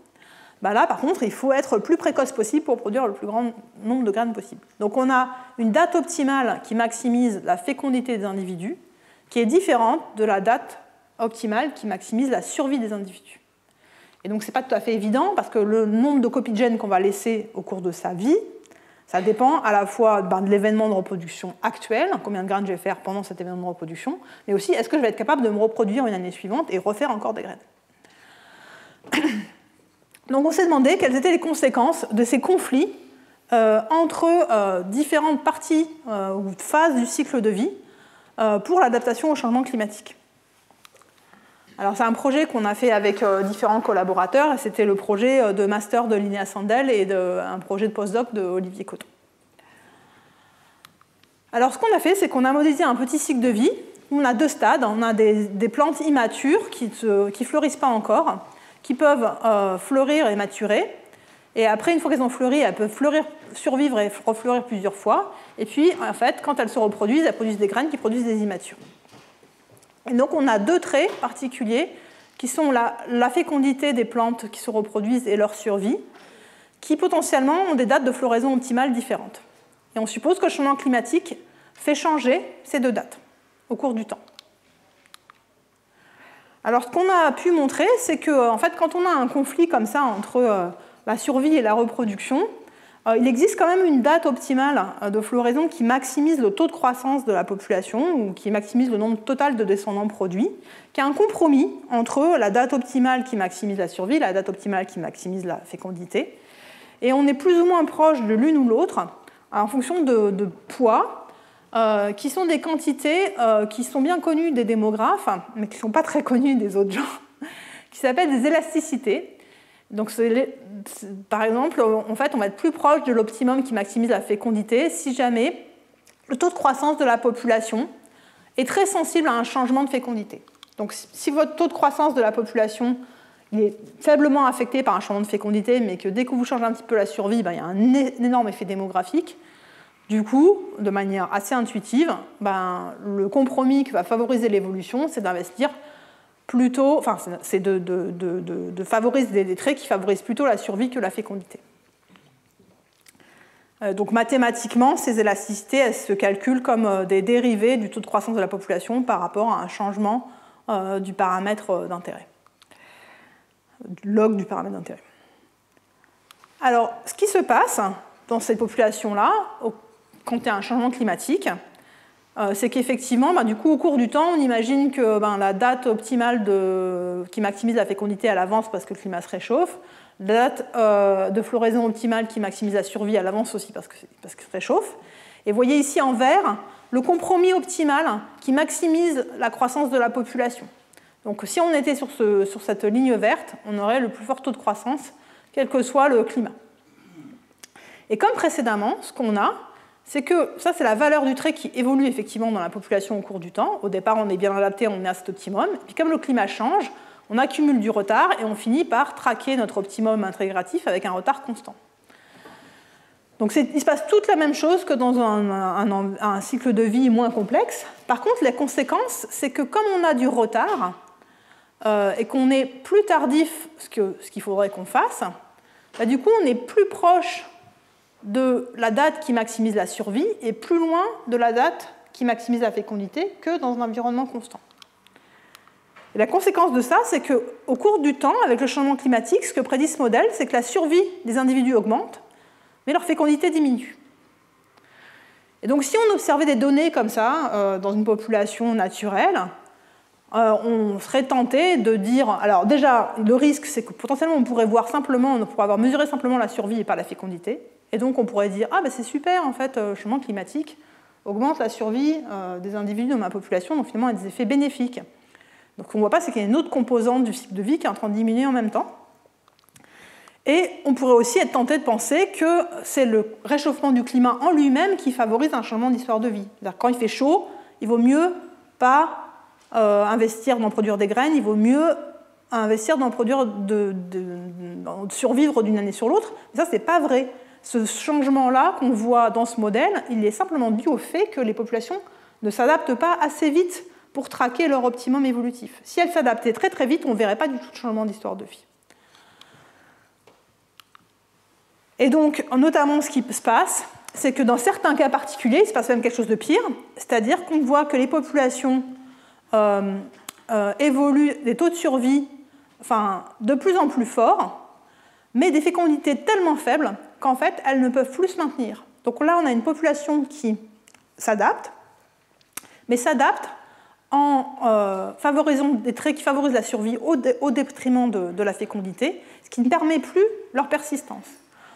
là, par contre, il faut être le plus précoce possible pour produire le plus grand nombre de graines possible. Donc on a une date optimale qui maximise la fécondité des individus, qui est différente de la date optimale qui maximise la survie des individus. Et donc ce n'est pas tout à fait évident, parce que le nombre de copies de gènes qu'on va laisser au cours de sa vie, ça dépend à la fois de l'événement de reproduction actuel, combien de graines je vais faire pendant cet événement de reproduction, mais aussi est-ce que je vais être capable de me reproduire une année suivante et refaire encore des graines. Donc on s'est demandé quelles étaient les conséquences de ces conflits entre différentes parties ou phases du cycle de vie pour l'adaptation au changement climatique. Alors c'est un projet qu'on a fait avec différents collaborateurs, et c'était le projet de master de Linnea Sandel et un projet de postdoc de Olivier Coton. Alors ce qu'on a fait, c'est qu'on a modélisé un petit cycle de vie où on a deux stades. On a des plantes immatures qui ne fleurissent pas encore, qui peuvent fleurir et maturer. Et après, une fois qu'elles ont fleuri, elles peuvent survivre et refleurir plusieurs fois. Et puis, en fait, quand elles se reproduisent, elles produisent des graines qui produisent des immatures. Et donc, on a deux traits particuliers qui sont la fécondité des plantes qui se reproduisent et leur survie, qui potentiellement ont des dates de floraison optimales différentes. Et on suppose que le changement climatique fait changer ces deux dates au cours du temps. Alors, ce qu'on a pu montrer, c'est que en fait, quand on a un conflit comme ça entre la survie et la reproduction, il existe quand même une date optimale de floraison qui maximise le taux de croissance de la population, ou qui maximise le nombre total de descendants produits, qui est un compromis entre la date optimale qui maximise la survie et la date optimale qui maximise la fécondité. Et on est plus ou moins proche de l'une ou l'autre en fonction de poids, qui sont des quantités qui sont bien connues des démographes, mais qui ne sont pas très connues des autres gens, qui s'appellent des élasticités. Donc, par exemple, en fait, on va être plus proche de l'optimum qui maximise la fécondité si jamais le taux de croissance de la population est très sensible à un changement de fécondité. Donc, si votre taux de croissance de la population il est faiblement affecté par un changement de fécondité, mais que dès que vous changez un petit peu la survie, il y a un énorme effet démographique, du coup, de manière assez intuitive, le compromis qui va favoriser l'évolution, c'est d'investir plutôt, enfin, c'est de favoriser des traits qui favorisent plutôt la survie que la fécondité. Donc mathématiquement, ces élasticités, elles se calculent comme des dérivés du taux de croissance de la population par rapport à un changement du paramètre d'intérêt, log du paramètre d'intérêt. Alors, ce qui se passe dans cette population-là, quand il y a un changement climatique, c'est qu'effectivement, du coup, au cours du temps, on imagine que la date optimale qui maximise la fécondité, elle avance parce que le climat se réchauffe. La date de floraison optimale qui maximise la survie, elle avance aussi parce que se réchauffe. Et vous voyez ici en vert le compromis optimal qui maximise la croissance de la population. Donc si on était sur cette ligne verte, on aurait le plus fort taux de croissance, quel que soit le climat. Et comme précédemment, ce qu'on a, c'est que ça, c'est la valeur du trait qui évolue effectivement dans la population au cours du temps. Au départ, on est bien adapté, on est à cet optimum. Et puis comme le climat change, on accumule du retard et on finit par traquer notre optimum intégratif avec un retard constant. Donc il se passe toute la même chose que dans un cycle de vie moins complexe. Par contre, la conséquence, c'est que comme on a du retard et qu'on est plus tardif ce qu'il faudrait qu'on fasse, du coup, on est plus proche de la date qui maximise la survie et plus loin de la date qui maximise la fécondité que dans un environnement constant. Et la conséquence de ça, c'est qu'au cours du temps, avec le changement climatique, ce que prédit ce modèle, c'est que la survie des individus augmente, mais leur fécondité diminue. Et donc si on observait des données comme ça dans une population naturelle, on serait tenté de dire... Alors déjà, le risque, c'est que potentiellement on pourrait avoir mesuré simplement la survie et pas la fécondité. Et donc on pourrait dire, c'est super, en fait, le changement climatique augmente la survie des individus dans ma population, donc finalement il y a des effets bénéfiques. Donc ce qu'on ne voit pas, c'est qu'il y a une autre composante du cycle de vie qui est en train de diminuer en même temps. Et on pourrait aussi être tenté de penser que c'est le réchauffement du climat en lui-même qui favorise un changement d'histoire de vie. C'est-à-dire quand il fait chaud, il vaut mieux pas investir dans produire des graines, il vaut mieux investir dans produire dans survivre d'une année sur l'autre. Mais ça, ce n'est pas vrai. Ce changement-là qu'on voit dans ce modèle, il est simplement dû au fait que les populations ne s'adaptent pas assez vite pour traquer leur optimum évolutif. Si elles s'adaptaient très très vite, on ne verrait pas du tout de changement d'histoire de vie. Et donc, notamment, ce qui se passe, c'est que dans certains cas particuliers, il se passe même quelque chose de pire, c'est-à-dire qu'on voit que les populations évoluent des taux de survie de plus en plus forts, mais des fécondités tellement faibles qu'en fait, elles ne peuvent plus se maintenir. Donc là, on a une population qui s'adapte, mais s'adapte en favorisant des traits qui favorisent la survie au détriment de la fécondité, ce qui ne permet plus leur persistance.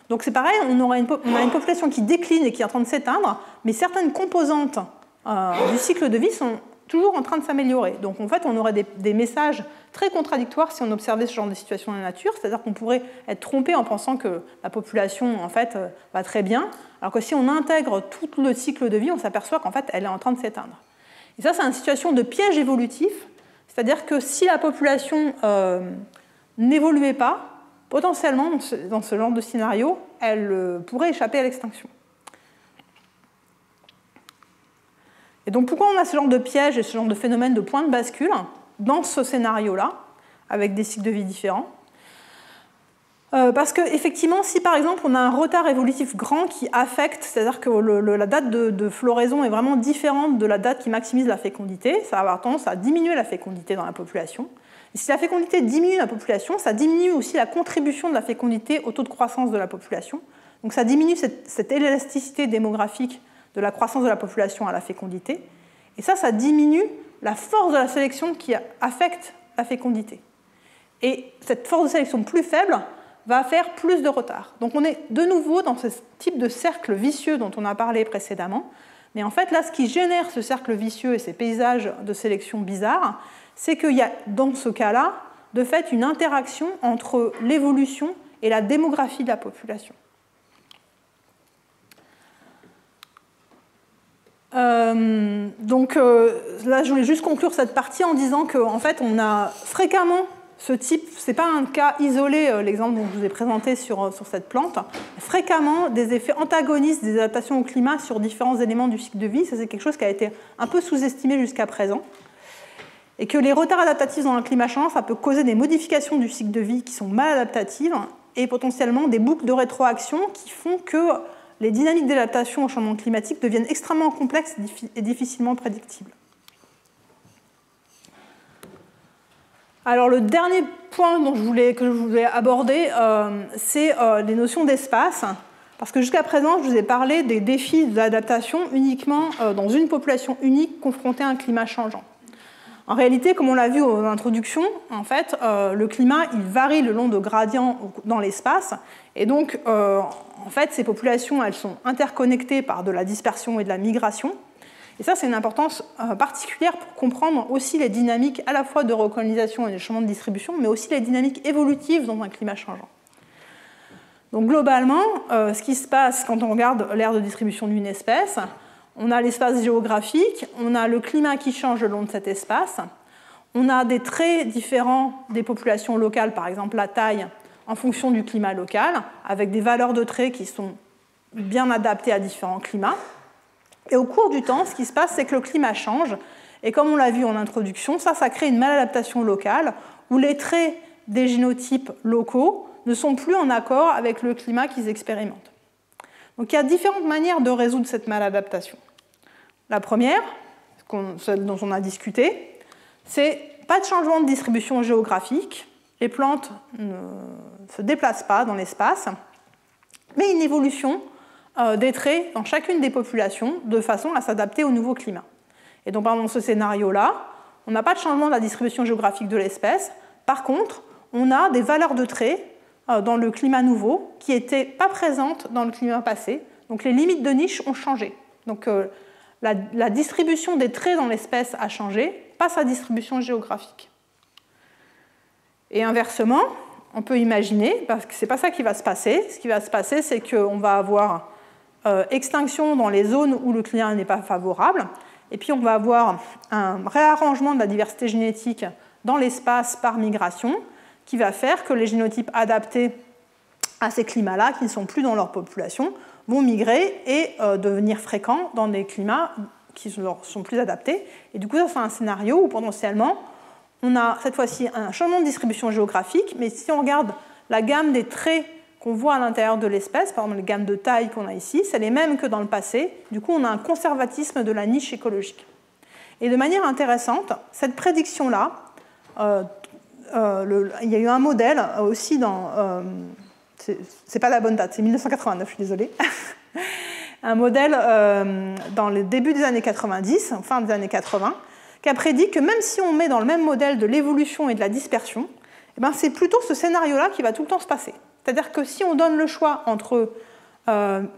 Donc c'est pareil, on a une population qui décline et qui est en train de s'éteindre, mais certaines composantes du cycle de vie sont toujours en train de s'améliorer. Donc en fait, on aurait des messages très contradictoires si on observait ce genre de situation dans la nature, c'est-à-dire qu'on pourrait être trompé en pensant que la population en fait, va très bien, alors que si on intègre tout le cycle de vie, on s'aperçoit qu'en fait, elle est en train de s'éteindre. Et ça, c'est une situation de piège évolutif, c'est-à-dire que si la population n'évoluait pas, potentiellement, dans ce genre de scénario, elle pourrait échapper à l'extinction. Et donc, pourquoi on a ce genre de piège et ce genre de phénomène de point de bascule dans ce scénario-là, avec des cycles de vie différents? Parce qu'effectivement, si par exemple on a un retard évolutif grand qui affecte, c'est-à-dire que la date de floraison est vraiment différente de la date qui maximise la fécondité, ça va avoir tendance à diminuer la fécondité dans la population. Et si la fécondité diminue dans la population, ça diminue aussi la contribution de la fécondité au taux de croissance de la population. Donc ça diminue cette élasticité démographique de la croissance de la population à la fécondité. Et ça diminue la force de la sélection qui affecte la fécondité. Et cette force de sélection plus faible va faire plus de retard. Donc on est de nouveau dans ce type de cercle vicieux dont on a parlé précédemment. Mais en fait, là, ce qui génère ce cercle vicieux et ces paysages de sélection bizarres, c'est qu'il y a, dans ce cas-là, de fait, une interaction entre l'évolution et la démographie de la population. Donc là, je voulais juste conclure cette partie en disant qu'en fait, on a fréquemment ce type, ce n'est pas un cas isolé, l'exemple dont je vous ai présenté sur cette plante, fréquemment des effets antagonistes des adaptations au climat sur différents éléments du cycle de vie. Ça, c'est quelque chose qui a été un peu sous-estimé jusqu'à présent. Et que les retards adaptatifs dans un climat changeant, ça peut causer des modifications du cycle de vie qui sont mal adaptatives et potentiellement des boucles de rétroaction qui font que les dynamiques d'adaptation au changement climatique deviennent extrêmement complexes et difficilement prédictibles. Alors le dernier point que je voulais aborder, c'est les notions d'espace. Parce que jusqu'à présent, je vous ai parlé des défis d'adaptation uniquement dans une population unique confrontée à un climat changeant. En réalité, comme on l'a vu en introduction, en fait, le climat il varie le long de gradients dans l'espace. Et donc, en fait, ces populations elles sont interconnectées par de la dispersion et de la migration. Et ça, c'est une importance particulière pour comprendre aussi les dynamiques à la fois de recolonisation et de changement de distribution, mais aussi les dynamiques évolutives dans un climat changeant. Donc globalement, ce qui se passe quand on regarde l'aire de distribution d'une espèce, on a l'espace géographique, on a le climat qui change le long de cet espace, on a des traits différents des populations locales, par exemple la taille, en fonction du climat local, avec des valeurs de traits qui sont bien adaptées à différents climats. Et au cours du temps, ce qui se passe, c'est que le climat change. Et comme on l'a vu en introduction, ça crée une maladaptation locale où les traits des génotypes locaux ne sont plus en accord avec le climat qu'ils expérimentent. Donc il y a différentes manières de résoudre cette maladaptation. La première, celle dont on a discuté, c'est pas de changement de distribution géographique. Les plantes ne se déplacent pas dans l'espace, mais une évolution des traits dans chacune des populations de façon à s'adapter au nouveau climat. Et donc, dans ce scénario-là, on n'a pas de changement de la distribution géographique de l'espèce. Par contre, on a des valeurs de traits dans le climat nouveau qui n'étaient pas présentes dans le climat passé. Donc, les limites de niche ont changé. Donc, la distribution des traits dans l'espèce a changé, pas sa distribution géographique. Et inversement, on peut imaginer, parce que ce n'est pas ça qui va se passer, ce qui va se passer, c'est qu'on va avoir extinction dans les zones où le climat n'est pas favorable, et puis on va avoir un réarrangement de la diversité génétique dans l'espace par migration, qui va faire que les génotypes adaptés à ces climats-là, qui ne sont plus dans leur population, vont migrer et devenir fréquents dans des climats qui sont plus adaptés. Et du coup, ça c'est un scénario où potentiellement, on a cette fois-ci un changement de distribution géographique, mais si on regarde la gamme des traits qu'on voit à l'intérieur de l'espèce, par exemple les gammes de taille qu'on a ici, c'est les mêmes que dans le passé. Du coup, on a un conservatisme de la niche écologique. Et de manière intéressante, cette prédiction-là, il y a eu un modèle aussi dans... c'est pas la bonne date, c'est 1989, je suis désolée. Un modèle dans le début des années 90, fin des années 80, qui a prédit que même si on met dans le même modèle de l'évolution et de la dispersion, eh ben, c'est plutôt ce scénario-là qui va tout le temps se passer. C'est-à-dire que si on donne le choix entre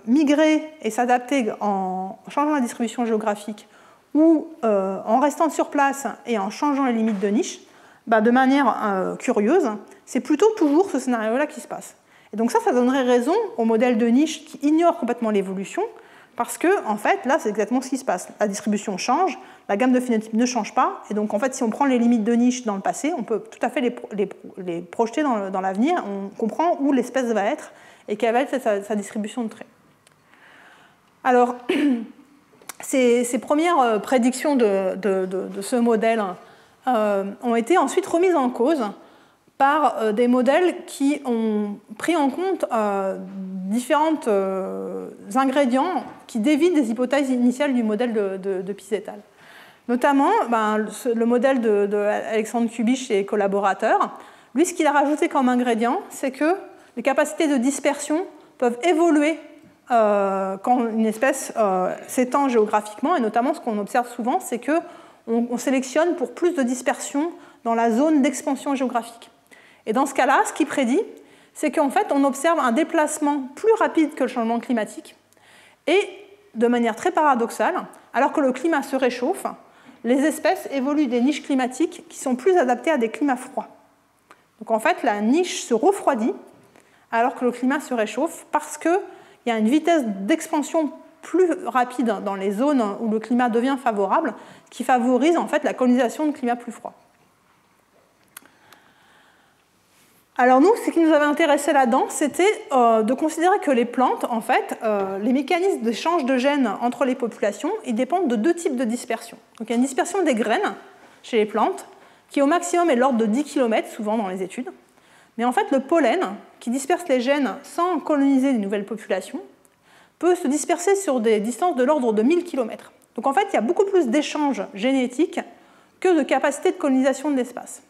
migrer et s'adapter en changeant la distribution géographique ou en restant sur place et en changeant les limites de niche, bah, de manière curieuse, c'est plutôt toujours ce scénario-là qui se passe. Et donc ça donnerait raison au modèle de niche qui ignore complètement l'évolution, parce que, en fait, là, c'est exactement ce qui se passe. La distribution change, la gamme de phénotypes ne change pas, et donc, en fait, si on prend les limites de niche dans le passé, on peut tout à fait les projeter dans l'avenir, on comprend où l'espèce va être et quelle va être sa distribution de traits. Alors, ces premières prédictions de ce modèle ont été ensuite remises en cause par des modèles qui ont pris en compte différents ingrédients qui dévient des hypothèses initiales du modèle de Piz et al. Notamment, le modèle d'Alexandre Kubich et collaborateurs. Lui, ce qu'il a rajouté comme ingrédient, c'est que les capacités de dispersion peuvent évoluer quand une espèce s'étend géographiquement, et notamment ce qu'on observe souvent, c'est qu'on sélectionne pour plus de dispersion dans la zone d'expansion géographique. Et dans ce cas-là, ce qu'il prédit, c'est qu'en fait, on observe un déplacement plus rapide que le changement climatique, et de manière très paradoxale, alors que le climat se réchauffe, les espèces évoluent des niches climatiques qui sont plus adaptées à des climats froids. Donc en fait, la niche se refroidit alors que le climat se réchauffe parce qu'il y a une vitesse d'expansion plus rapide dans les zones où le climat devient favorable, qui favorise en fait la colonisation de climats plus froids. Alors nous, ce qui nous avait intéressé là-dedans, c'était de considérer que les plantes, en fait, les mécanismes d'échange de gènes entre les populations, ils dépendent de deux types de dispersion. Donc il y a une dispersion des graines chez les plantes, qui au maximum est de l'ordre de 10 km, souvent dans les études. Mais en fait, le pollen, qui disperse les gènes sans coloniser de nouvelles populations, peut se disperser sur des distances de l'ordre de 1000 km. Donc en fait, il y a beaucoup plus d'échanges génétiques que de capacité de colonisation de l'espace.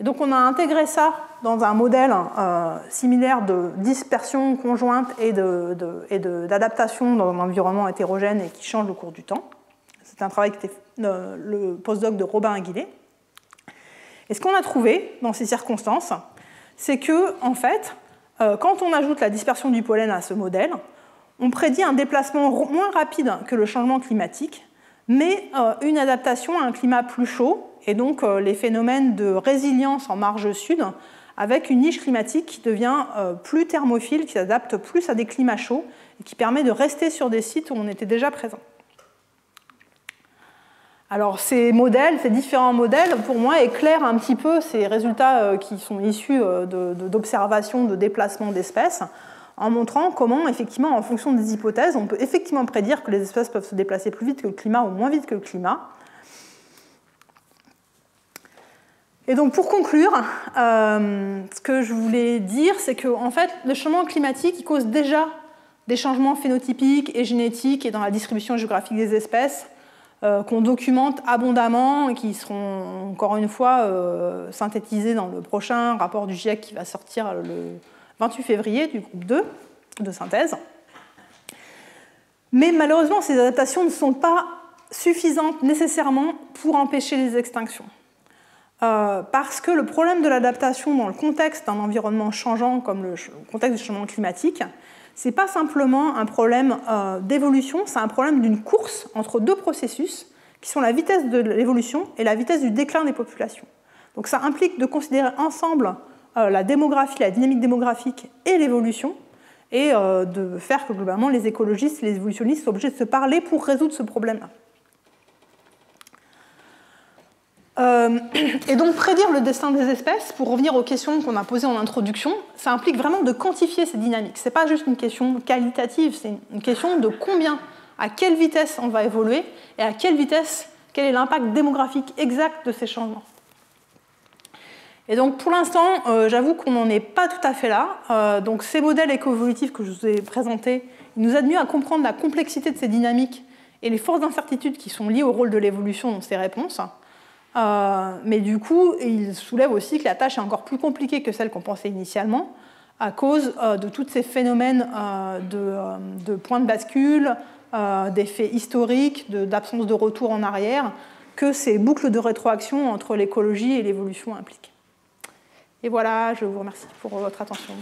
Et donc on a intégré ça dans un modèle similaire de dispersion conjointe et d'adaptation dans un environnement hétérogène et qui change au cours du temps. C'est un travail qui était le postdoc de Robin Aguilé. Et ce qu'on a trouvé dans ces circonstances, c'est que, en fait, quand on ajoute la dispersion du pollen à ce modèle, on prédit un déplacement moins rapide que le changement climatique, mais une adaptation à un climat plus chaud, et donc les phénomènes de résilience en marge sud, avec une niche climatique qui devient plus thermophile, qui s'adapte plus à des climats chauds, et qui permet de rester sur des sites où on était déjà présent. Alors ces modèles, ces différents modèles, pour moi, éclairent un petit peu ces résultats qui sont issus d'observations de déplacement d'espèces, en montrant comment, effectivement, en fonction des hypothèses, on peut effectivement prédire que les espèces peuvent se déplacer plus vite que le climat ou moins vite que le climat. Et donc, pour conclure, ce que je voulais dire, c'est que en fait, le changement climatique il cause déjà des changements phénotypiques et génétiques et dans la distribution géographique des espèces qu'on documente abondamment et qui seront, encore une fois, synthétisés dans le prochain rapport du GIEC qui va sortir le 28 février du groupe 2 de synthèse. Mais malheureusement, ces adaptations ne sont pas suffisantes nécessairement pour empêcher les extinctions. Parce que le problème de l'adaptation dans le contexte d'un environnement changeant comme le contexte du changement climatique, ce n'est pas simplement un problème d'évolution, c'est un problème d'une course entre deux processus qui sont la vitesse de l'évolution et la vitesse du déclin des populations. Donc ça implique de considérer ensemble la démographie, la dynamique démographique et l'évolution, et de faire que globalement les écologistes et les évolutionnistes sont obligés de se parler pour résoudre ce problème-là. Et donc prédire le destin des espèces, pour revenir aux questions qu'on a posées en introduction, ça implique vraiment de quantifier ces dynamiques. Ce n'est pas juste une question qualitative, c'est une question de combien, à quelle vitesse on va évoluer, et à quelle vitesse, quel est l'impact démographique exact de ces changements. Et donc pour l'instant, j'avoue qu'on n'en est pas tout à fait là. Donc ces modèles écoévolutifs que je vous ai présentés, ils nous aident mieux à comprendre la complexité de ces dynamiques et les forces d'incertitude qui sont liées au rôle de l'évolution dans ces réponses. Mais du coup, ils soulèvent aussi que la tâche est encore plus compliquée que celle qu'on pensait initialement, à cause de tous ces phénomènes de points de bascule, d'effets historiques, d'absence de retour en arrière, que ces boucles de rétroaction entre l'écologie et l'évolution impliquent. Et voilà, je vous remercie pour votre attention.